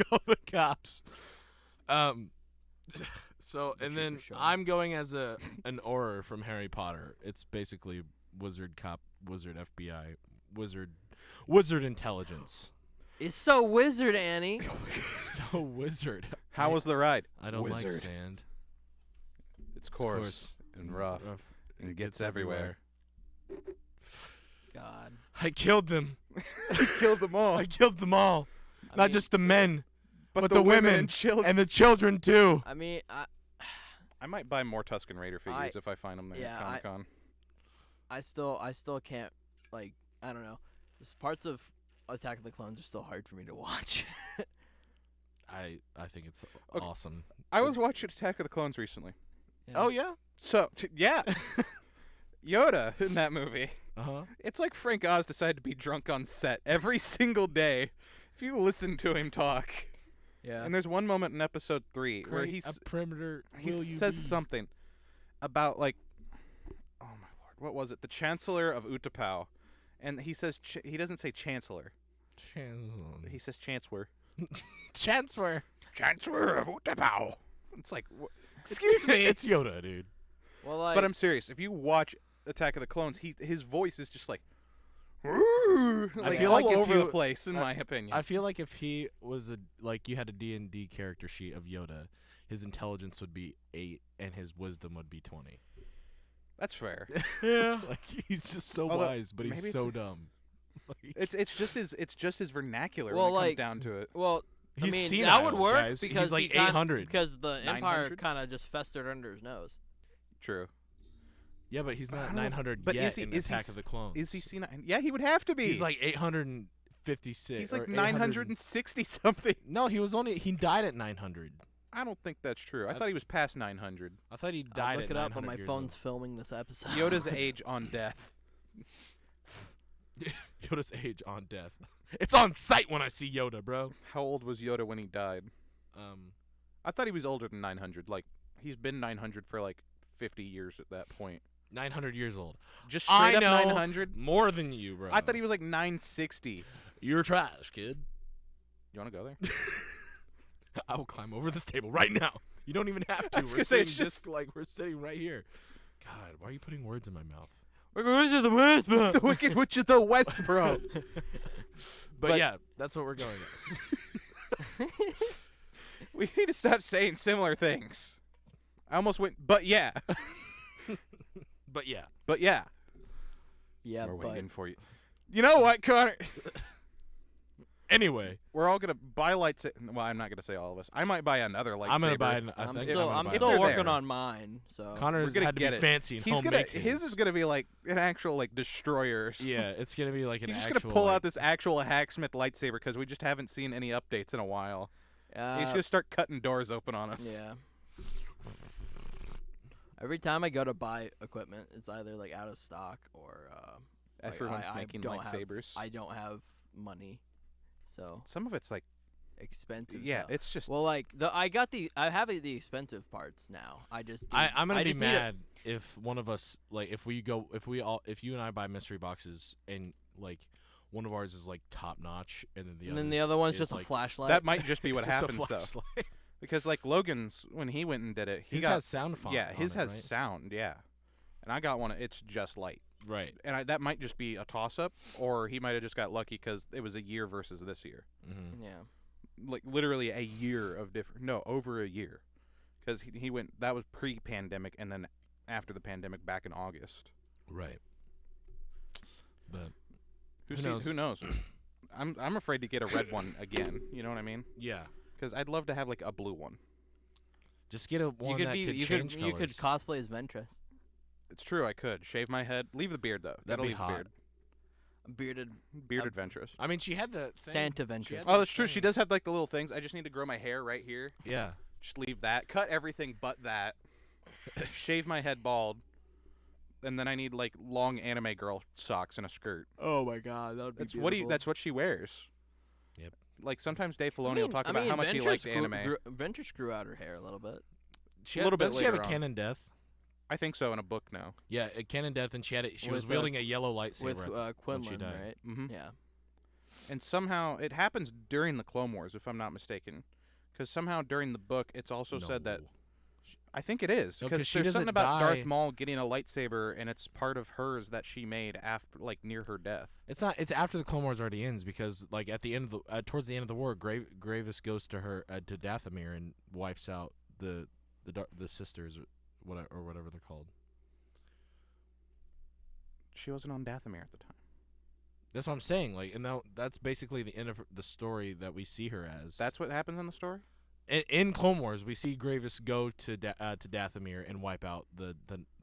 Call the cops. So The and then Trooper Show. I'm going as an Auror from Harry Potter. It's basically wizard cop, wizard FBI, wizard intelligence. It's so wizard, Annie. So wizard. How was the ride? I don't like Wizard. sand. It's It's coarse and rough. and gets everywhere. God. I killed them. Killed them all. I killed them all. I Not mean- just the men, But the women and children. and the children too. I mean, I might buy more Tusken Raider figures if I find them there yeah, at Comic Con. I still can't, like, I don't know. Just parts of Attack of the Clones are still hard for me to watch. I think it's Okay. awesome. I was watching Attack of the Clones recently. Oh yeah. So, yeah. Yoda in that movie. Uh-huh. It's like Frank Oz decided to be drunk on set every single day. If you listen to him talk. Yeah. And there's one moment in episode 3 where Create he's a perimeter. he will you says be? something about, like, oh my lord, what was it? The Chancellor of Utapau. And he says, he doesn't say Chancellor. He says Chancellor. Chancellor. Chancellor of Utapau. It's like, excuse me. It's Yoda, dude. well, like, But I'm serious. If you watch Attack of the Clones, his voice is just like, like feel all like if over you- the place, in my opinion. I feel like if he was you had a D&D character sheet of Yoda, his intelligence would be 8 and his wisdom would be 20. That's fair. Yeah. Like he's just so Although, wise, but maybe he's it's so a- dumb. Like, It's just his vernacular Well, when it comes like- down to it. well, he's I mean, senile, that would work guys. because he's like he kin- 800. because the Empire 900? kind of just festered under his nose. True. Yeah, but he's I not don't know if- 900 but yet is he- in is he Attack s- of the Clones. Is he senile? Yeah, he would have to be. He's like 856. He's or like 800 960 something. No, he died at 900. I don't think that's true. I I- thought he was past 900. I thought he I'll died look at it up 900 when my years phone's filming this episode. Yoda's age on death. old. Yoda's age on death. It's on sight when I see Yoda, bro. How old was Yoda when he died? I thought he was older than 900. Like, he's been 900 for like 50 years at that point. 900 years old. Just I straight up know 900? more than you, bro. I thought he was like 960. You're trash, kid. You want to go there? I will climb over this table right now. You don't even have to. I was We're gonna say, sitting it's just like we're sitting right here. God, why are you putting words in my mouth? We're going to the West, bro. The Wicked Witch of the West, bro. But yeah, that's what we're going as. We need to stop saying similar things. I almost went, but yeah. But yeah. But yeah. Yeah, We're but waiting for you. You know what, Connor? Anyway, We're all going to buy lightsabers. Well, I'm not going to say all of us. I might buy another lightsaber. I'm gonna buy. I'm think still, gonna I'm buy still They're one. working there. on mine. So Connor's We're gonna had to get be it. fancy and He's gonna. homemade. His is going to be like an actual like destroyer. Yeah, it's gonna be like an He's just actual. going to pull like, out this actual hacksmith lightsaber because we just haven't seen any updates in a while. He's going to start cutting doors open on us. yeah. Every time I go to buy equipment, it's either like out of stock or like, Everyone's I making don't have- lightsabers. I don't have money So Some of it's like, expensive. yeah, stuff. it's just Well, like I have the expensive parts now. I'm gonna be just need it- mad if one of us if you and I buy mystery boxes and like one of ours is like top notch and then the other one's is, just like, a flashlight. that might just be it's what just a happens though. flashlight. Because like Logan's, when he went and did it, he His got has sound font. yeah, on his it, has right? sound, yeah, and I got one. It's just light, Right. and that might just be a toss up, or he might have just got lucky because it was a year versus this year, Mm-hmm. Yeah. like literally a year of different. No, over a year, because he went. That was pre-pandemic, and then after the pandemic, back in August. Right. But Who knows? I'm afraid to get a red one again. You know what I mean? yeah, Because I'd love to have like a blue one. just get a one you could that be could you change could you could colors. cosplay as Ventress. It's true. I could shave my head, leave the beard though. That'd Gotta be leave the hot. beard. A bearded Beard adventurous. I mean, she had the thing. Santa She Ventress. had Oh, those that's true. She things. does have like the little things. I just need to grow my hair right here. Yeah. Just leave that. Cut everything but that. Shave my head bald. And then I need like long anime girl socks and a skirt. Oh my God, that would be That's what she wears. Yep. Like sometimes Dave Filoni will talk about how much he liked anime. Ventress grew out her hair a little bit. She A had, little bit doesn't she have a later on. canon death? I think so in a book now. Yeah, a canon death, and she had it. She was With, wielding a yellow lightsaber With when she Quinlan, died. right? Mm-hmm. Yeah. And somehow it happens during the Clone Wars, if I'm not mistaken. Because somehow during the book, it's also said that I think it is No, because 'cause she there's something doesn't about die. Darth Maul getting a lightsaber, and it's part of hers that she made after, like near her death. It's not. It's after the Clone Wars already ends because, like, at the end of the towards the end of the war, Gravis goes to her to Dathomir and wipes out the sisters, or whatever they're called. She wasn't on Dathomir at the time. That's what I'm saying. Like, and that's basically the end of the story that we see her as. That's what happens in the story. In Clone Wars, we see Gravis go to Dathomir and wipe out the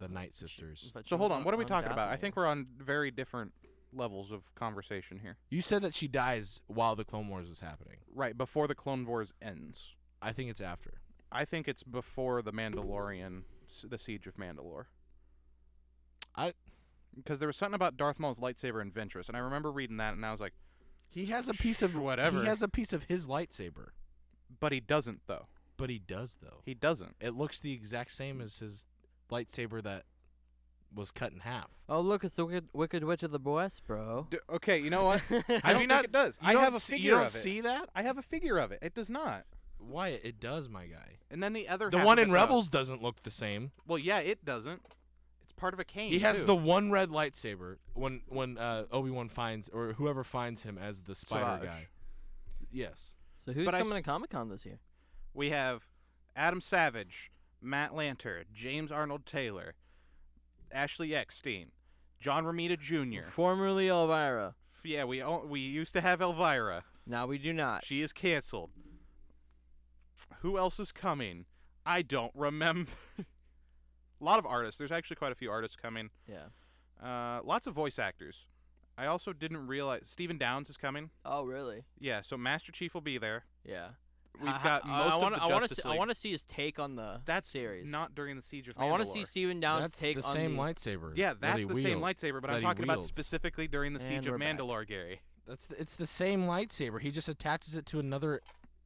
Night Sisters. But So she hold was on, what are we talking about? I Dathomir. think we're on very different levels of conversation here. You said that she dies while the Clone Wars is happening. Right before the Clone Wars ends. I think it's after. I think it's before the Mandalorian, the Siege of Mandalore. Because there was something about Darth Maul's lightsaber in Ventress, and I remember reading that, and I was like, He has a piece of whatever. He has a piece of his lightsaber, but he doesn't though. but he does though. He doesn't. It looks the exact same as his lightsaber that was cut in half. Oh, look, it's the Wicked Witch of the West, bro. Okay, you know what? I Have don't you think not- it does. You I don't have a see- figure You don't of it. see that? I have a figure of it. It does not. Wyatt, it does, my guy. And then the other The half one of in it does. Rebels doesn't look the same. Well, yeah, it doesn't. It's part of a cane. He has too. the one red lightsaber when Obi-Wan finds, or whoever finds him as the spider Savage. guy. Yes. So who's But I coming s- to Comic-Con this year? We have Adam Savage, Matt Lanter, James Arnold Taylor, Ashley Eckstein, John Romita Jr. Formerly Elvira. Yeah, we used to have Elvira. Now we do not. She is canceled. Who else is coming? I don't remember. A lot of artists. There's actually quite a few artists coming. Yeah. Lots of voice actors. I also didn't realize Stephen Downs is coming. Oh, really? Yeah, so Master Chief will be there. Yeah. We've got most of the Justice I League. want to see his take on the That's series. not during the Siege of Mandalore. I want to see Stephen Downs' That's take the on same the lightsaber. Yeah, that that's he the same wields. lightsaber, but that I'm he talking about wields. specifically during the Siege And of we're back. Mandalore, Gary. It's the same lightsaber. He just attaches it to another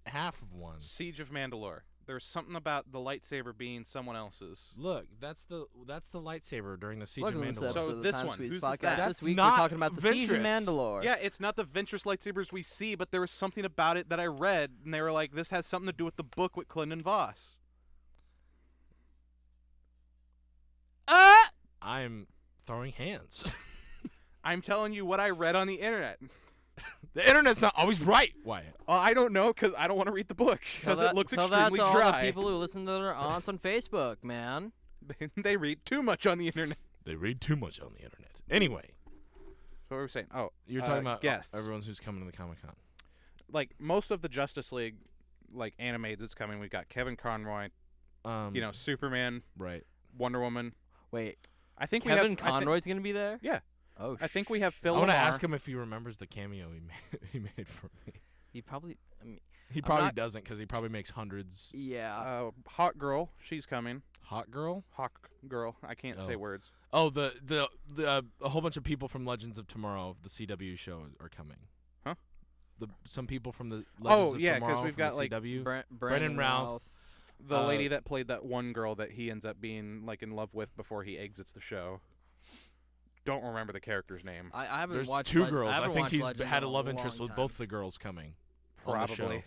half of one. Siege of Mandalore. There's something about the lightsaber being someone else's. Look, that's the lightsaber during the Siege Welcome of to this Mandalore. So episode of the this Time one, Squeeze whose is podcast. that? This That's week not we're talking about the Siege of Ventress. Mandalore. Yeah, it's not the Ventress lightsabers we see, but there was something about it that I read, and they were like, this has something to do with the book with Clinton Voss. I'm throwing hands. I'm telling you what I read on the internet. The internet's not always right, Wyatt. I don't know, because I don't want to read the book, because it looks extremely all dry. the people who listen to their aunts on Facebook, man. They read too much on the internet. They read too much on the internet. Anyway, So what were we saying? Oh, you're talking about guests. everyone who's coming to the Comic-Con. Like, most of the Justice League, like, animated that's coming. We've got Kevin Conroy, Superman, Right. Wonder Woman. Wait, I think Kevin we have, Conroy's gonna be there? Yeah. Oh, I think we have Phil I want to Lamar. ask him if he remembers the cameo he made for me. He probably. I mean, He I'm probably not- doesn't because he probably makes hundreds. yeah. Hot Girl, she's coming. Hot girl? Hawk Girl, I can't say Oh. words. Oh, the a whole bunch of people from Legends of Tomorrow, the CW show, are coming. Huh? some people from the Legends of yeah, 'cause Tomorrow we've from got, the like, CW. Brendan Routh. The lady that played that one girl that he ends up being like in love with before he exits the show. Don't remember the character's name. I haven't There's watched. two I girls. I haven't think watched he's Legends had in a love long interest with time. both the girls coming on the show. Probably.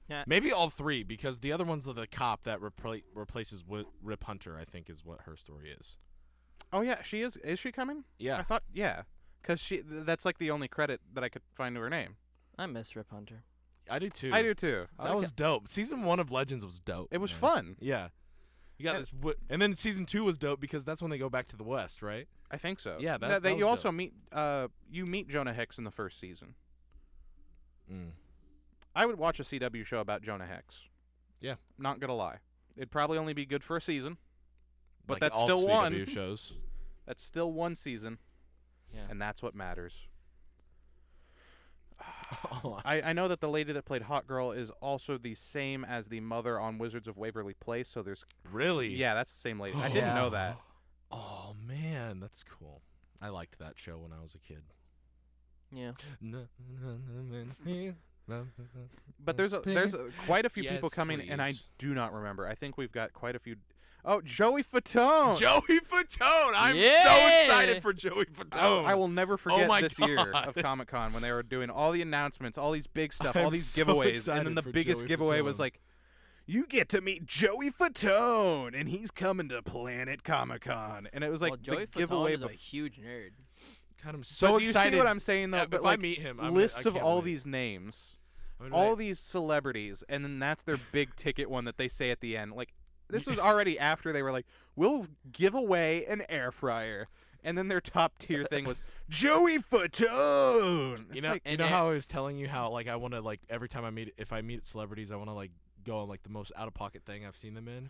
Yeah. Maybe all three, because the other one's the cop that replaces Rip Hunter, I think is what her story is. Oh yeah, she is. Is she coming? Yeah. I thought because that's like the only credit that I could find to her name. I miss Rip Hunter. I do too. I do too. That was dope. Season 1 of Legends was dope. It was man. fun. Yeah. You got this, and then season 2 was dope because that's when they go back to the West, right? I think so. Yeah, that was you dope. also meet you meet Jonah Hex in the first season. Mm. I would watch a CW show about Jonah Hex. Yeah. Not gonna lie. It'd probably only be good for a season. But Like that's all still CW one. shows. That's still one season. Yeah. And that's what matters. I know that the lady that played Hot Girl is also the same as the mother on Wizards of Waverly Place, so there's Really? yeah, that's the same lady. I didn't know that. Oh man, that's cool. I liked that show when I was a kid. Yeah. But there's quite a few people Yes, coming, and I please. do not remember. I think we've got quite a few. Oh, Joey Fatone. Joey Fatone! I'm so Yeah! excited for Joey Fatone. I will never forget my this year of God. Comic-Con when they were doing all the announcements, all these big stuff, all I'm these so giveaways, excited and then the for biggest Joey giveaway was Fatone. like, you get to meet Joey Fatone, and he's coming to Planet Comic-Con, and it was like well, Joey the giveaway. Fatone is a huge nerd. God, I'm But so do excited. you see what I'm saying though? Yeah, But if like, I meet him, lists I of can't all wait. these names, I'm all wait. these celebrities, and then that's their big ticket one that they say at the end. Like, this was already after they were like, we'll give away an air fryer. And then their top tier thing was Joey Fatone. You know, like, how I was telling you how like I want to like every time if I meet celebrities, I want to like go on like the most out of pocket thing I've seen them in.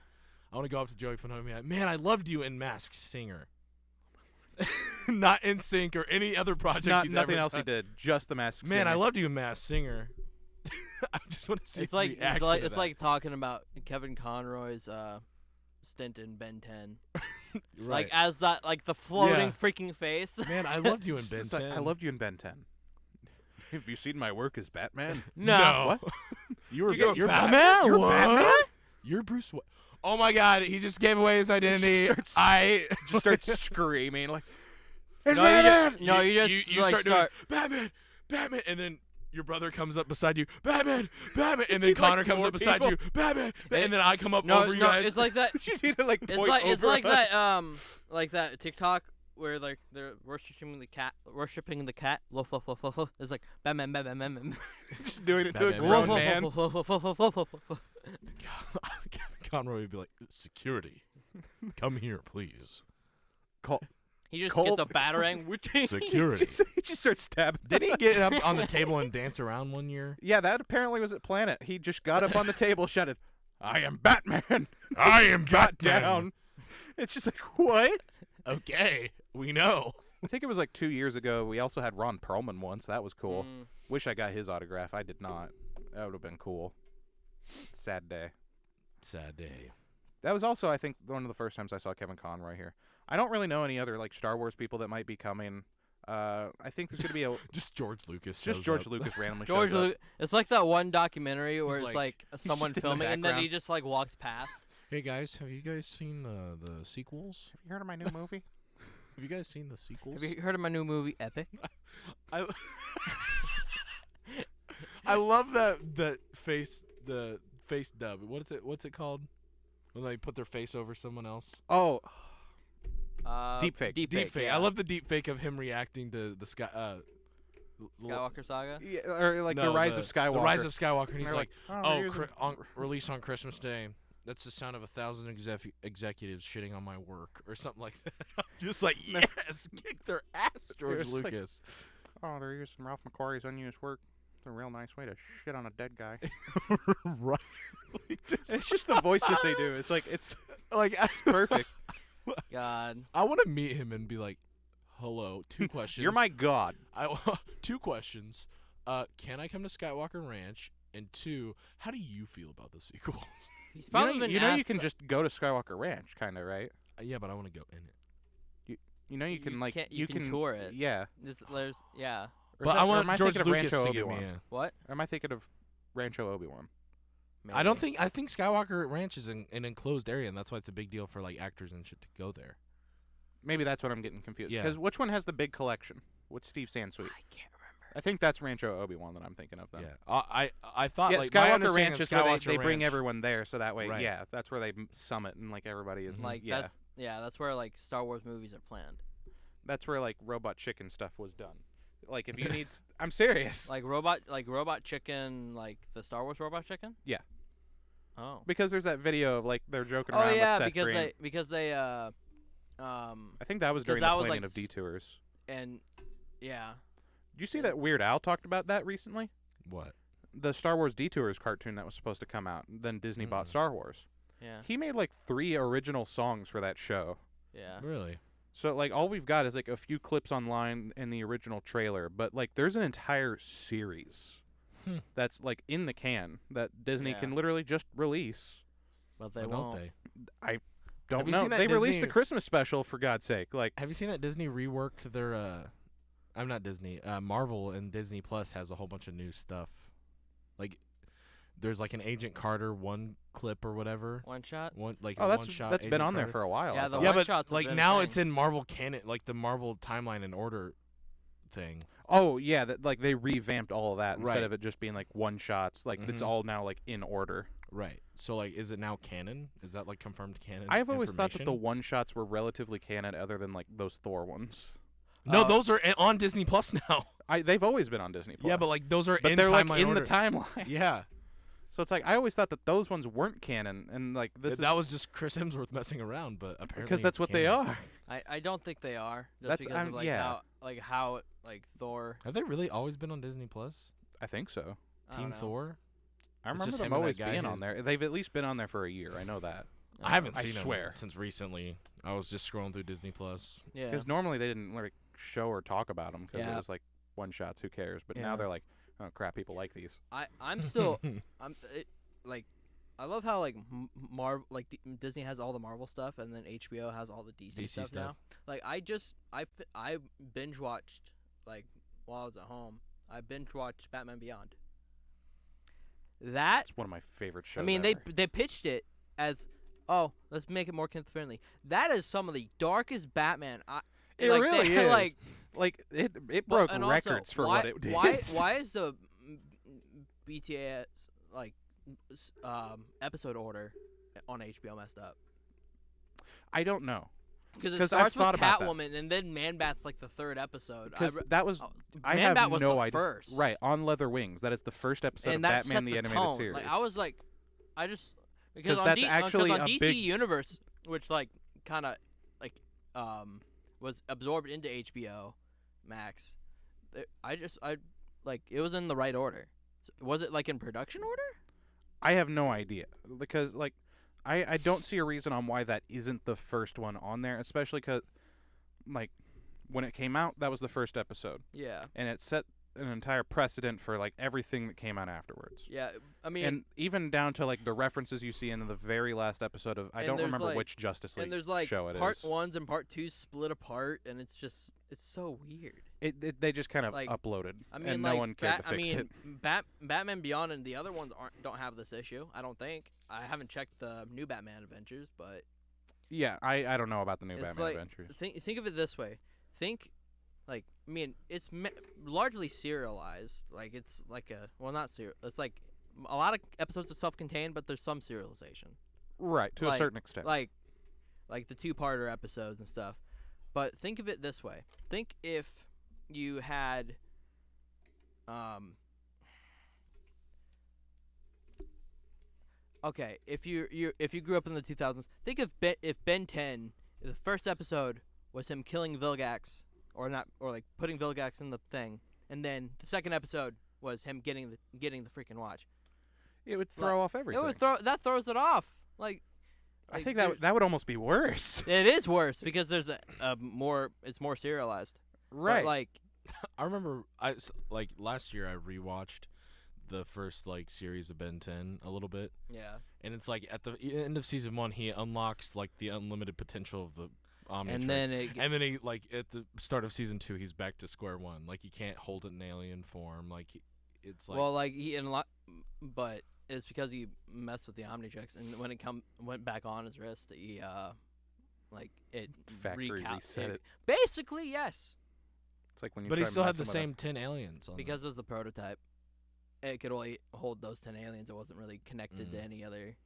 I want to go up to Joey Fatone and be like, man, I loved you in Masked Singer. Not in Sync or any other project. he's nothing ever else he done. did, just the Masked Man, I Singer. loved you in Masked Singer. I just want to see It's his like reaction to it's that. like talking about Kevin Conroy's stint in Ben 10. It's Right. like as that like the floating Yeah. freaking face. Man, I loved you in It's Ben just like, 10. I loved you in Ben 10. Have you seen my work as Batman? No. What? You're You're Batman. You're What? Batman? You're Bruce. Oh my God! He just gave away his identity. starts- I Just starts screaming like, "It's No, you Batman!" just, no, you just you like start doing Batman, and then your brother comes up beside you, Batman, and then Like Connor comes more up beside people? you, Batman, and then I come up no, over you no, guys. it's like that. You need to like It's point like it's over like us. that like that TikTok where like they're worshiping the cat. Loof, loof, loof, loof, loof. It's like Batman. Just doing it to a Batman. grown man. Kevin Conroy would be like, security, come here, please. He just Cold- gets a batarang. Security. He just starts stabbing. Didn't he get up on the table and dance around one year? Yeah, that apparently was at Planet. He just got up on the table, shouted, "I am Batman." I Just am got Batman. down. It's just like, what? Okay, we know. I think it was like 2 years ago. We also had Ron Perlman once. That was cool. Mm. Wish I got his autograph. I did not. That would have been cool. Sad day. Sad day. That was also, I think, one of the first times I saw Kevin Conroy here. I don't really know any other like Star Wars people that might be coming. I think there's gonna be a Just George Lucas. just shows George up. Lucas randomly George shows up. Lucas. It's like that one documentary where He's it's like- like someone just in the filming and then he background. just like walks past. Hey guys, have you guys seen the sequels? Have you heard of my new movie? Have you guys seen the sequels? Have you heard of my new movie Epic? I I love that face dub. What's it called? When they put their face over someone else. Oh, Deepfake. Deepfake. Yeah. I love the deepfake of him reacting to the sky. Skywalker Saga. yeah, or like No, the Rise of Skywalker. The Rise of Skywalker, and he's They're like, "Oh, "Oh, we're using- release on Christmas Day. That's the sound of 1,000 executives shitting on my work, or something like that." I'm just like, yes, kick their ass, George It's like- Lucas. oh, they're using Ralph McQuarrie's unused work. It's a real nice way to shit on a dead guy. Right. It's just the voice that they do. It's like it's like perfect. God. I want to meet him and be like, "Hello, 2 questions. You're my god. 2 questions. Can I come to Skywalker Ranch? And 2, how do you feel about the sequel?" He's probably been you asked can that- just go to Skywalker Ranch, kind of, right? Yeah, but I want to go in it. You know you can You like can't- you can tour it. Yeah, there's yeah. Or But is that- I or want am I George thinking of Lucas Rancho to give me Obi-Wan? What? Or am I thinking of Rancho Obi-Wan? I don't Maybe. think. I think Skywalker Ranch is an enclosed area, and that's why it's a big deal for like actors and shit to go there. Maybe that's what I'm getting confused. Yeah. Because which one has the big collection with Steve Sansweet? I can't remember. I think that's Rancho Obi-Wan that I'm thinking of then. Yeah, I thought Yeah, like my Skywalker understanding Ranch of is where Skywalker they bring Ranch- everyone there, so that way, Right. yeah, that's where they summit and like everybody is. Like yeah, that's where like Star Wars movies are planned. that's where like Robot Chicken stuff was done. Like if you need, I'm serious. Like robot chicken, like the Star Wars robot chicken. Yeah. Oh. Because there's that video of like they're joking Oh around yeah, with Seth Green. because they I think that was 'cause during that the was, planning like, of Detours. and yeah. Did you see that Weird Al talked about that recently? What? The Star Wars Detours cartoon that was supposed to come out, then Disney bought Mm-mm. Star Wars. Yeah. He made like 3 original songs for that show. Yeah. Really? So like all we've got is like a few clips online in the original trailer, but like there's an entire series that's like in the can that Disney Yeah. can literally just release. But they Why won't. don't they? I don't Have you know. seen that They released a Disney- Christmas special for God's sake. Like Have you seen that Disney reworked their? I'm not Disney. Marvel and Disney Plus has a whole bunch of new stuff. Like, there's like an Agent Carter one clip or whatever. One shot. One like oh, a that's one shot. that's been Agent on there Carter. for a while. Yeah, I the thought. Yeah, one but shots have like been a now thing. it's in Marvel canon, like the Marvel timeline and order thing. Oh yeah, that like they revamped all of that instead Right. of it just being like one shots. Like it's Mhm. all now like in order. Right. So like, is it now canon? Is that like confirmed canon? I've always thought that the information? one shots were relatively canon, other than like those Thor ones. No, those are on Disney Plus now. They've always been on Disney Plus. Yeah, but like those are but in they're like timeline in order. the timeline. Yeah, So it's like I always thought that those ones weren't canon, and like this that was just Chris Hemsworth messing around, but apparently because that's it's what they canon. are. I don't think they are. Just That's- because of like yeah. how Thor. Have they really always been on Disney Plus? I think so. I don't Team know. Thor. I It's remember just them him and that always guy being who- on there. They've at least been on there for a year. I know that I haven't I seen them swear. since recently. I was just scrolling through Disney Plus. Yeah. because normally they didn't like show or talk about them because Yeah. it was like one shots. Who cares? But Yeah. now they're like, oh crap, people like these. I'm still like I love how like Marvel like Disney has all the Marvel stuff and then HBO has all the DC, DC stuff now. stuff. Like I binge watched like while I was at home. I binge watched Batman Beyond. That It's one of my favorite shows. I mean ever. they pitched it as let's make it more kid friendly. That is some of the darkest Batman. It like, really they- is. Like it But- broke and also, records for why, what it did. Why is the BTS like episode order on HBO messed up? I don't know. Because it 'Cause I've starts with thought about that. Catwoman and then Man Bat's like the third episode. Because that was I Man have Bat was no the idea. first. Right, On Leather Wings. That is the first episode and of that Batman set the the Animated tone. Series. Like I was like, I just because 'Cause on, that's D, actually on a DC big- Universe, which like kind of like was absorbed into HBO Max. I like it was in the right order. So, was it like in production order? I have no idea because like I don't see a reason on why that isn't the first one on there, especially because like when it came out, that was the first episode, Yeah. and it set an entire precedent for like everything that came out afterwards. Yeah. I mean, And even down to like the references you see in the very last episode of I And don't there's, remember like- which Justice League and there's like show it is. part ones and part twos split apart, and it's so weird. They just kind of like, uploaded, I mean, and like no one cared to fix it. Batman Beyond and the other ones don't have this issue. I don't think. I haven't checked the new Batman Adventures, but Yeah, I don't know about the new it's Batman like Adventures. think of it this way. Think like I mean, it's largely serialized. Like it's like not serial. It's like a lot of episodes are self-contained, but there's some serialization. Right, to a like- certain extent. Like the two-parter episodes and stuff. But think of it this way. Think if you had okay, if you grew up in the 2000s, think if Ben 10, the first episode was him killing Vilgax or like putting Vilgax in the thing, and then the second episode was him getting the freaking watch. It would throw off everything. That throws it off. Like I think there's- that would almost be worse. it is worse because there's it's more serialized. Right. But like I remember like last year I rewatched the first like series of Ben 10 a little bit, yeah. and it's like at the end of season 1 he unlocks like the unlimited potential Omnitrix. And then it And then he, like, at the start of season 2, he's back to square one. Like, he can't hold it in alien form. Like, it's like... well, like but it's because he messed with the Omnitrix, and when it went back on his wrist, he like it Factory reset it. Basically, yes, It's like when you. But he try still had the messing same with 10 aliens on because it was the prototype. It could only hold those 10 aliens. It wasn't really connected to any other.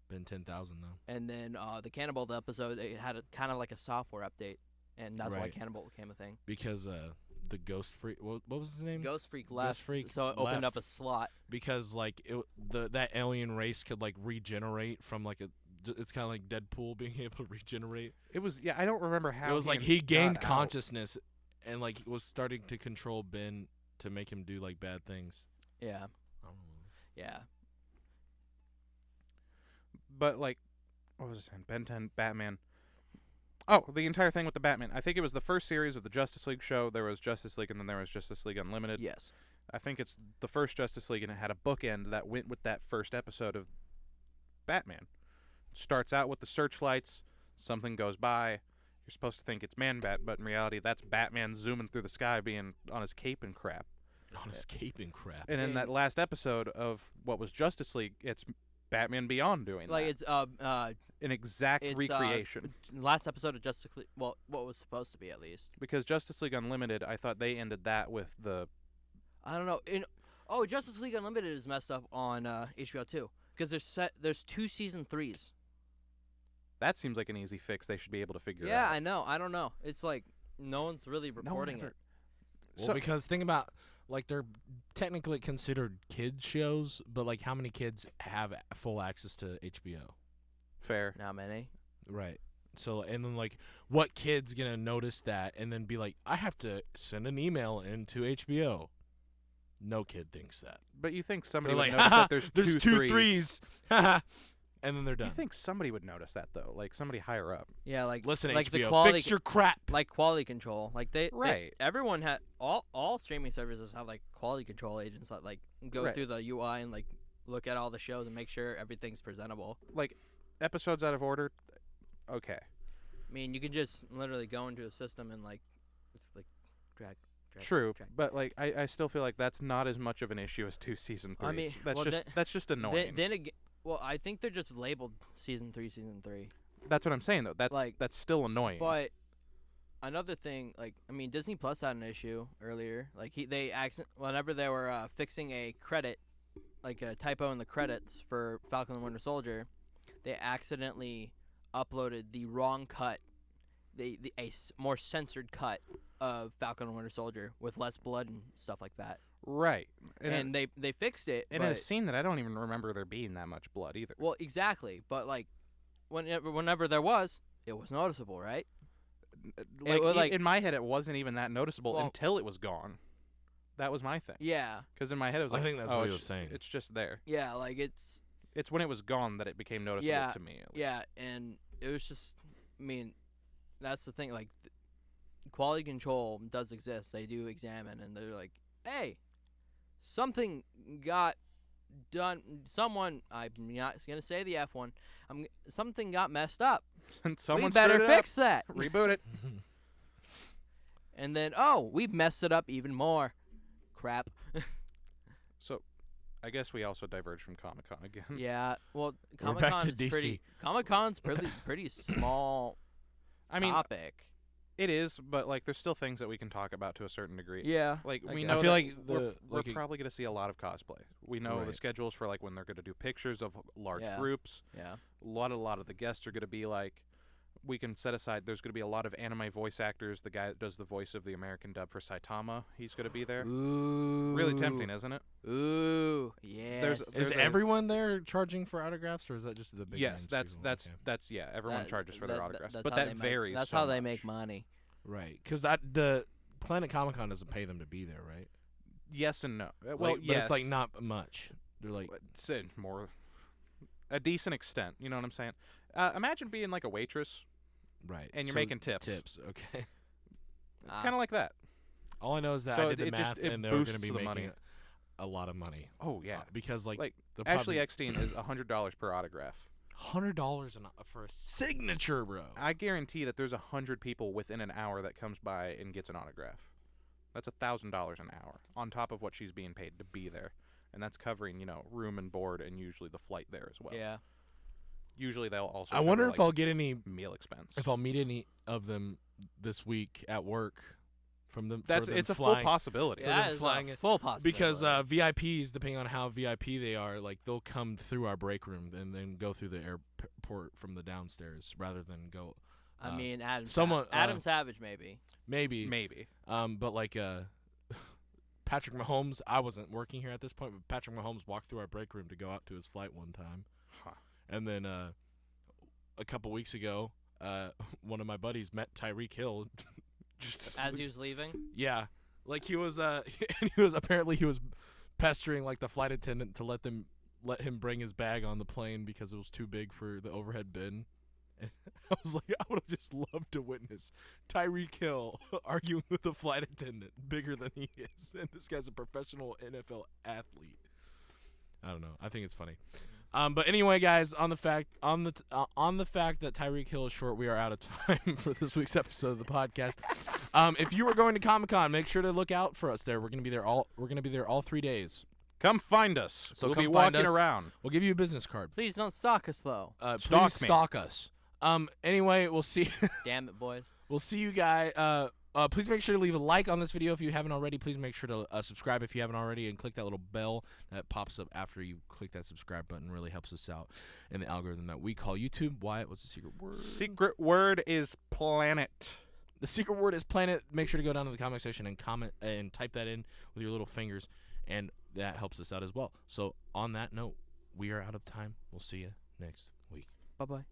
Been 10,000, though. And then the Cannibal episode, it had a kind of like a software update, and that's why Right. Cannibal became a thing. Because the Ghost Freak... What was his name? Ghost Freak left, Freak so it opened up left. a slot. Because, like, that alien race could, like, regenerate from, like, a... It's kind of like Deadpool being able to regenerate. It was I don't remember how. It was like even he gained got out. consciousness and, like, was starting to control Ben to make him do, like, bad things. Yeah, I don't know. yeah. But like, what was I saying? Ben 10, Batman. Oh, the entire thing with the Batman. I think it was the first series of the Justice League show. There was Justice League, and then there was Justice League Unlimited. Yes. I think it's the first Justice League, and it had a bookend that went with that first episode of Batman. Starts out with the searchlights. Something goes by. You're supposed to think it's Man-Bat, but in reality, that's Batman zooming through the sky, being on his cape and crap. On escaping crap. And in that last episode of what was Justice League, it's Batman Beyond doing Like that. it's An exact it's, recreation. last episode of Justice League. Well, what was supposed to be at least. Because Justice League Unlimited, I thought they ended that with the... I don't know. Justice League Unlimited is messed up on HBO too, because there's 2 season 3s. That seems like an easy fix they should be able to figure Yeah, out. I know. I don't know. It's like no one's really reporting it. Well, So- because think about, like, they're technically considered kids shows, but, like, how many kids have full access to HBO? Fair. Not many. Right. So, and then, like, what kid's going to notice that and then be like, I have to send an email into HBO? No kid thinks that. But you think somebody They're would like, notice haha, that there's there's two two threes. And then they're done. You think somebody would notice that, though? Like, somebody higher up. Yeah, like Listen, like HBO, the quality, fix your crap. like quality control. Like Right. everyone had all streaming services have like quality control agents that like go Right. through the UI and like look at all the shows and make sure everything's presentable. Like, episodes out of order, okay. I mean, you can just literally go into a system and like it's like drag. True, drag. but, like, I still feel like that's not as much of an issue as 2 season 3s. I mean, that's well, that's just annoying. Then again, well, I think they're just labeled season 3. That's what I'm saying, though. That's still annoying. But another thing, like, I mean, Disney Plus had an issue earlier. Like, whenever they were fixing a credit, like a typo in the credits for Falcon and Winter Soldier, they accidentally uploaded the wrong cut, more censored cut of Falcon and Winter Soldier with less blood and stuff like that. Right. And they fixed it. in a scene that I don't even remember there being that much blood either. Well, exactly. But, like, whenever there was, it was noticeable, right? Like, in my head, it wasn't even that noticeable Well- until it was gone. That was my thing. Yeah. Because in my head, it was I like, think that's oh, what he it's- was saying. It's just there. Yeah, like, it's... It's when it was gone that it became noticeable Yeah, to me. at least. Yeah, and it was just, I mean, that's the thing. Like, quality control does exist. They do examine, and they're like, hey, something got done. Someone, I'm not going to say the F one, something got messed up. And someone We better stirred it up. fix that. Reboot it. And then, oh, we messed it up even more. Crap. So, I guess we also diverged from Comic Con again. Yeah, well, We're back to Comic Con's pretty small I mean, topic. it is, but like, there's still things that we can talk about to a certain degree. Yeah. Like, I we guess. know I feel that like we're the probably going to see a lot of cosplay. We know the Right. schedules for like when they're going to do pictures of large Yeah. groups. Yeah. A lot of the guests are going to be like, we can set aside, there's going to be a lot of anime voice actors. The guy that does the voice of the American dub for Saitama, he's going to be there. Ooh. Really tempting, isn't it? Ooh. Yeah. There's Is a- everyone there charging for autographs, or is that just the big Yes, names that's people? that's Okay. that's yeah. Everyone charges for their autographs, that's but how that they make- varies. That's so how they much. make money. Right, because the Planet Comic Con doesn't pay them to be there, right? Yes and no. Well, Like, yes, but it's like not much. They're like, It's more a decent extent. You know what I'm saying? Imagine being like a waitress right, and you're so making tips. Tips, okay. It's kind of like that. All I know is that So I did the it just- math, it and they were going to boosts be the making money. a lot of money. Oh yeah. Because like Like, the Ashley Eckstein is $100 per autograph. $100 for a signature, bro. I guarantee that there's 100 people within an hour that comes by and gets an autograph. That's $1,000 an hour on top of what she's being paid to be there, and that's covering room and board and usually the flight there as well. Yeah. Usually they'll also. I wonder cover, if I'll get any meal expense. If I'll meet any of them this week at work from them. It's a full possibility. Yeah, it's flying a full possibility. Because VIPs, depending on how VIP they are, like they'll come through our break room and then go through the airport from the downstairs rather than go. I mean, Adam Savage maybe. Maybe. But like Patrick Mahomes, I wasn't working here at this point, but Patrick Mahomes walked through our break room to go out to his flight one time. Huh. And then a couple weeks ago, one of my buddies met Tyreek Hill. As he was leaving? Yeah. Like he was apparently pestering like the flight attendant to let him bring his bag on the plane because it was too big for the overhead bin. And I was like, I would have just loved to witness Tyreek Hill arguing with a flight attendant bigger than he is. And this guy's a professional NFL athlete. I don't know. I think it's funny. But anyway, guys, on the fact that Tyreek Hill is short, we are out of time for this week's episode of the podcast. If you are going to Comic-Con, make sure to look out for us there. We're gonna be there all 3 days. Come find us. So we'll come be find walking us. around. We'll give you a business card. Please don't stalk us, though. Please stalk us. Anyway, we'll see. Damn it, boys. We'll see you guys. Please make sure to leave a like on this video if you haven't already. Please make sure to subscribe if you haven't already, and click that little bell that pops up after you click that subscribe button. Really helps us out in the algorithm that we call YouTube. Wyatt, what's the secret word? Secret word is planet. The secret word is planet. Make sure to go down to the comment section and comment and type that in with your little fingers, and that helps us out as well. So on that note, we are out of time. We'll see you next week. Bye-bye.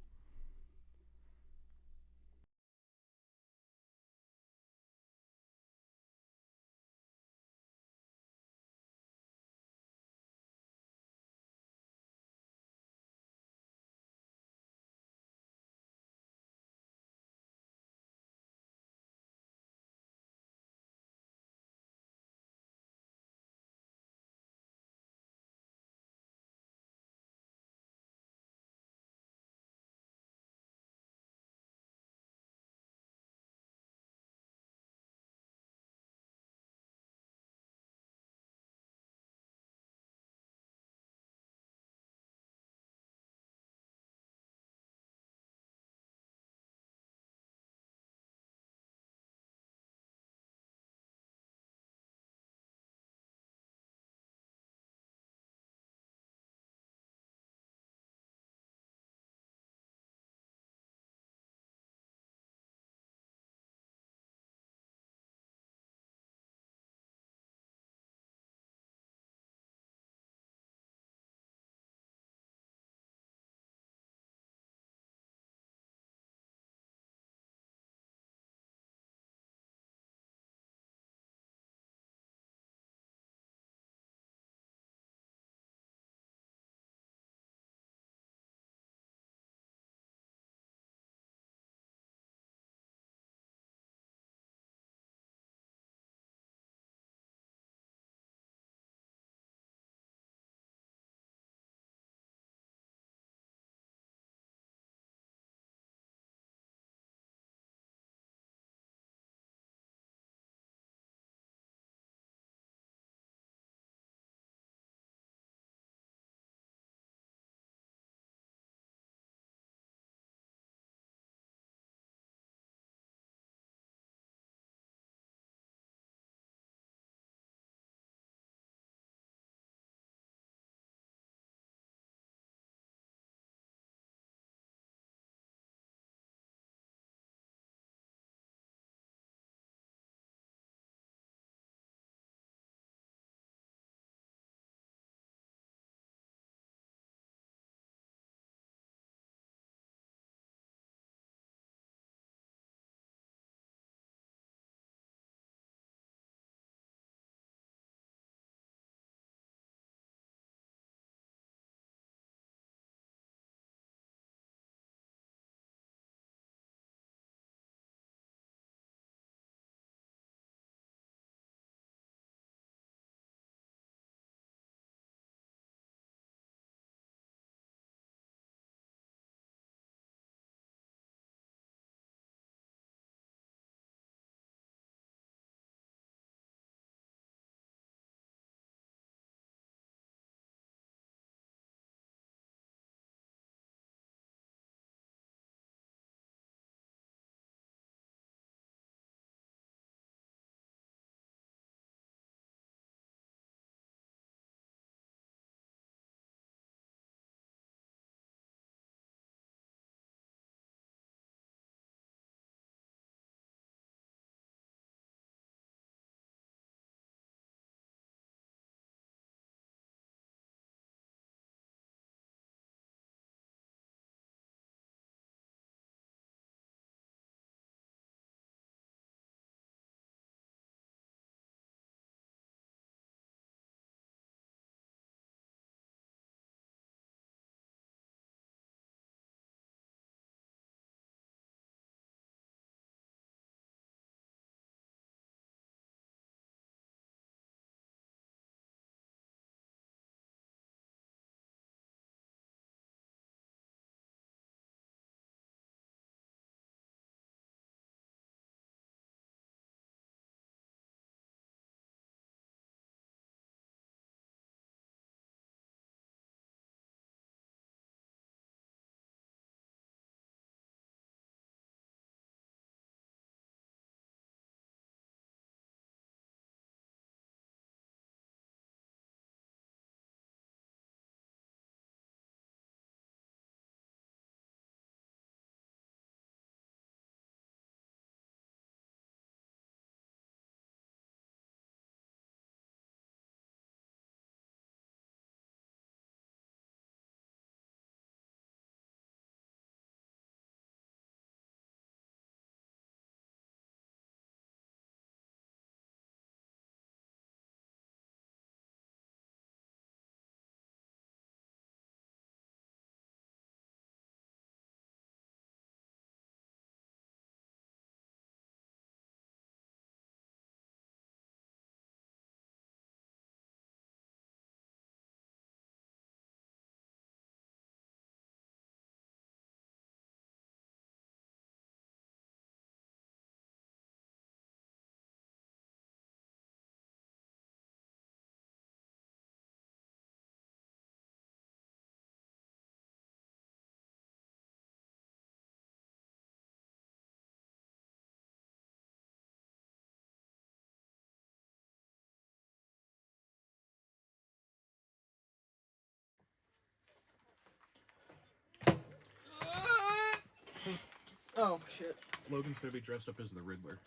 Oh shit. Logan's gonna be dressed up as the Riddler.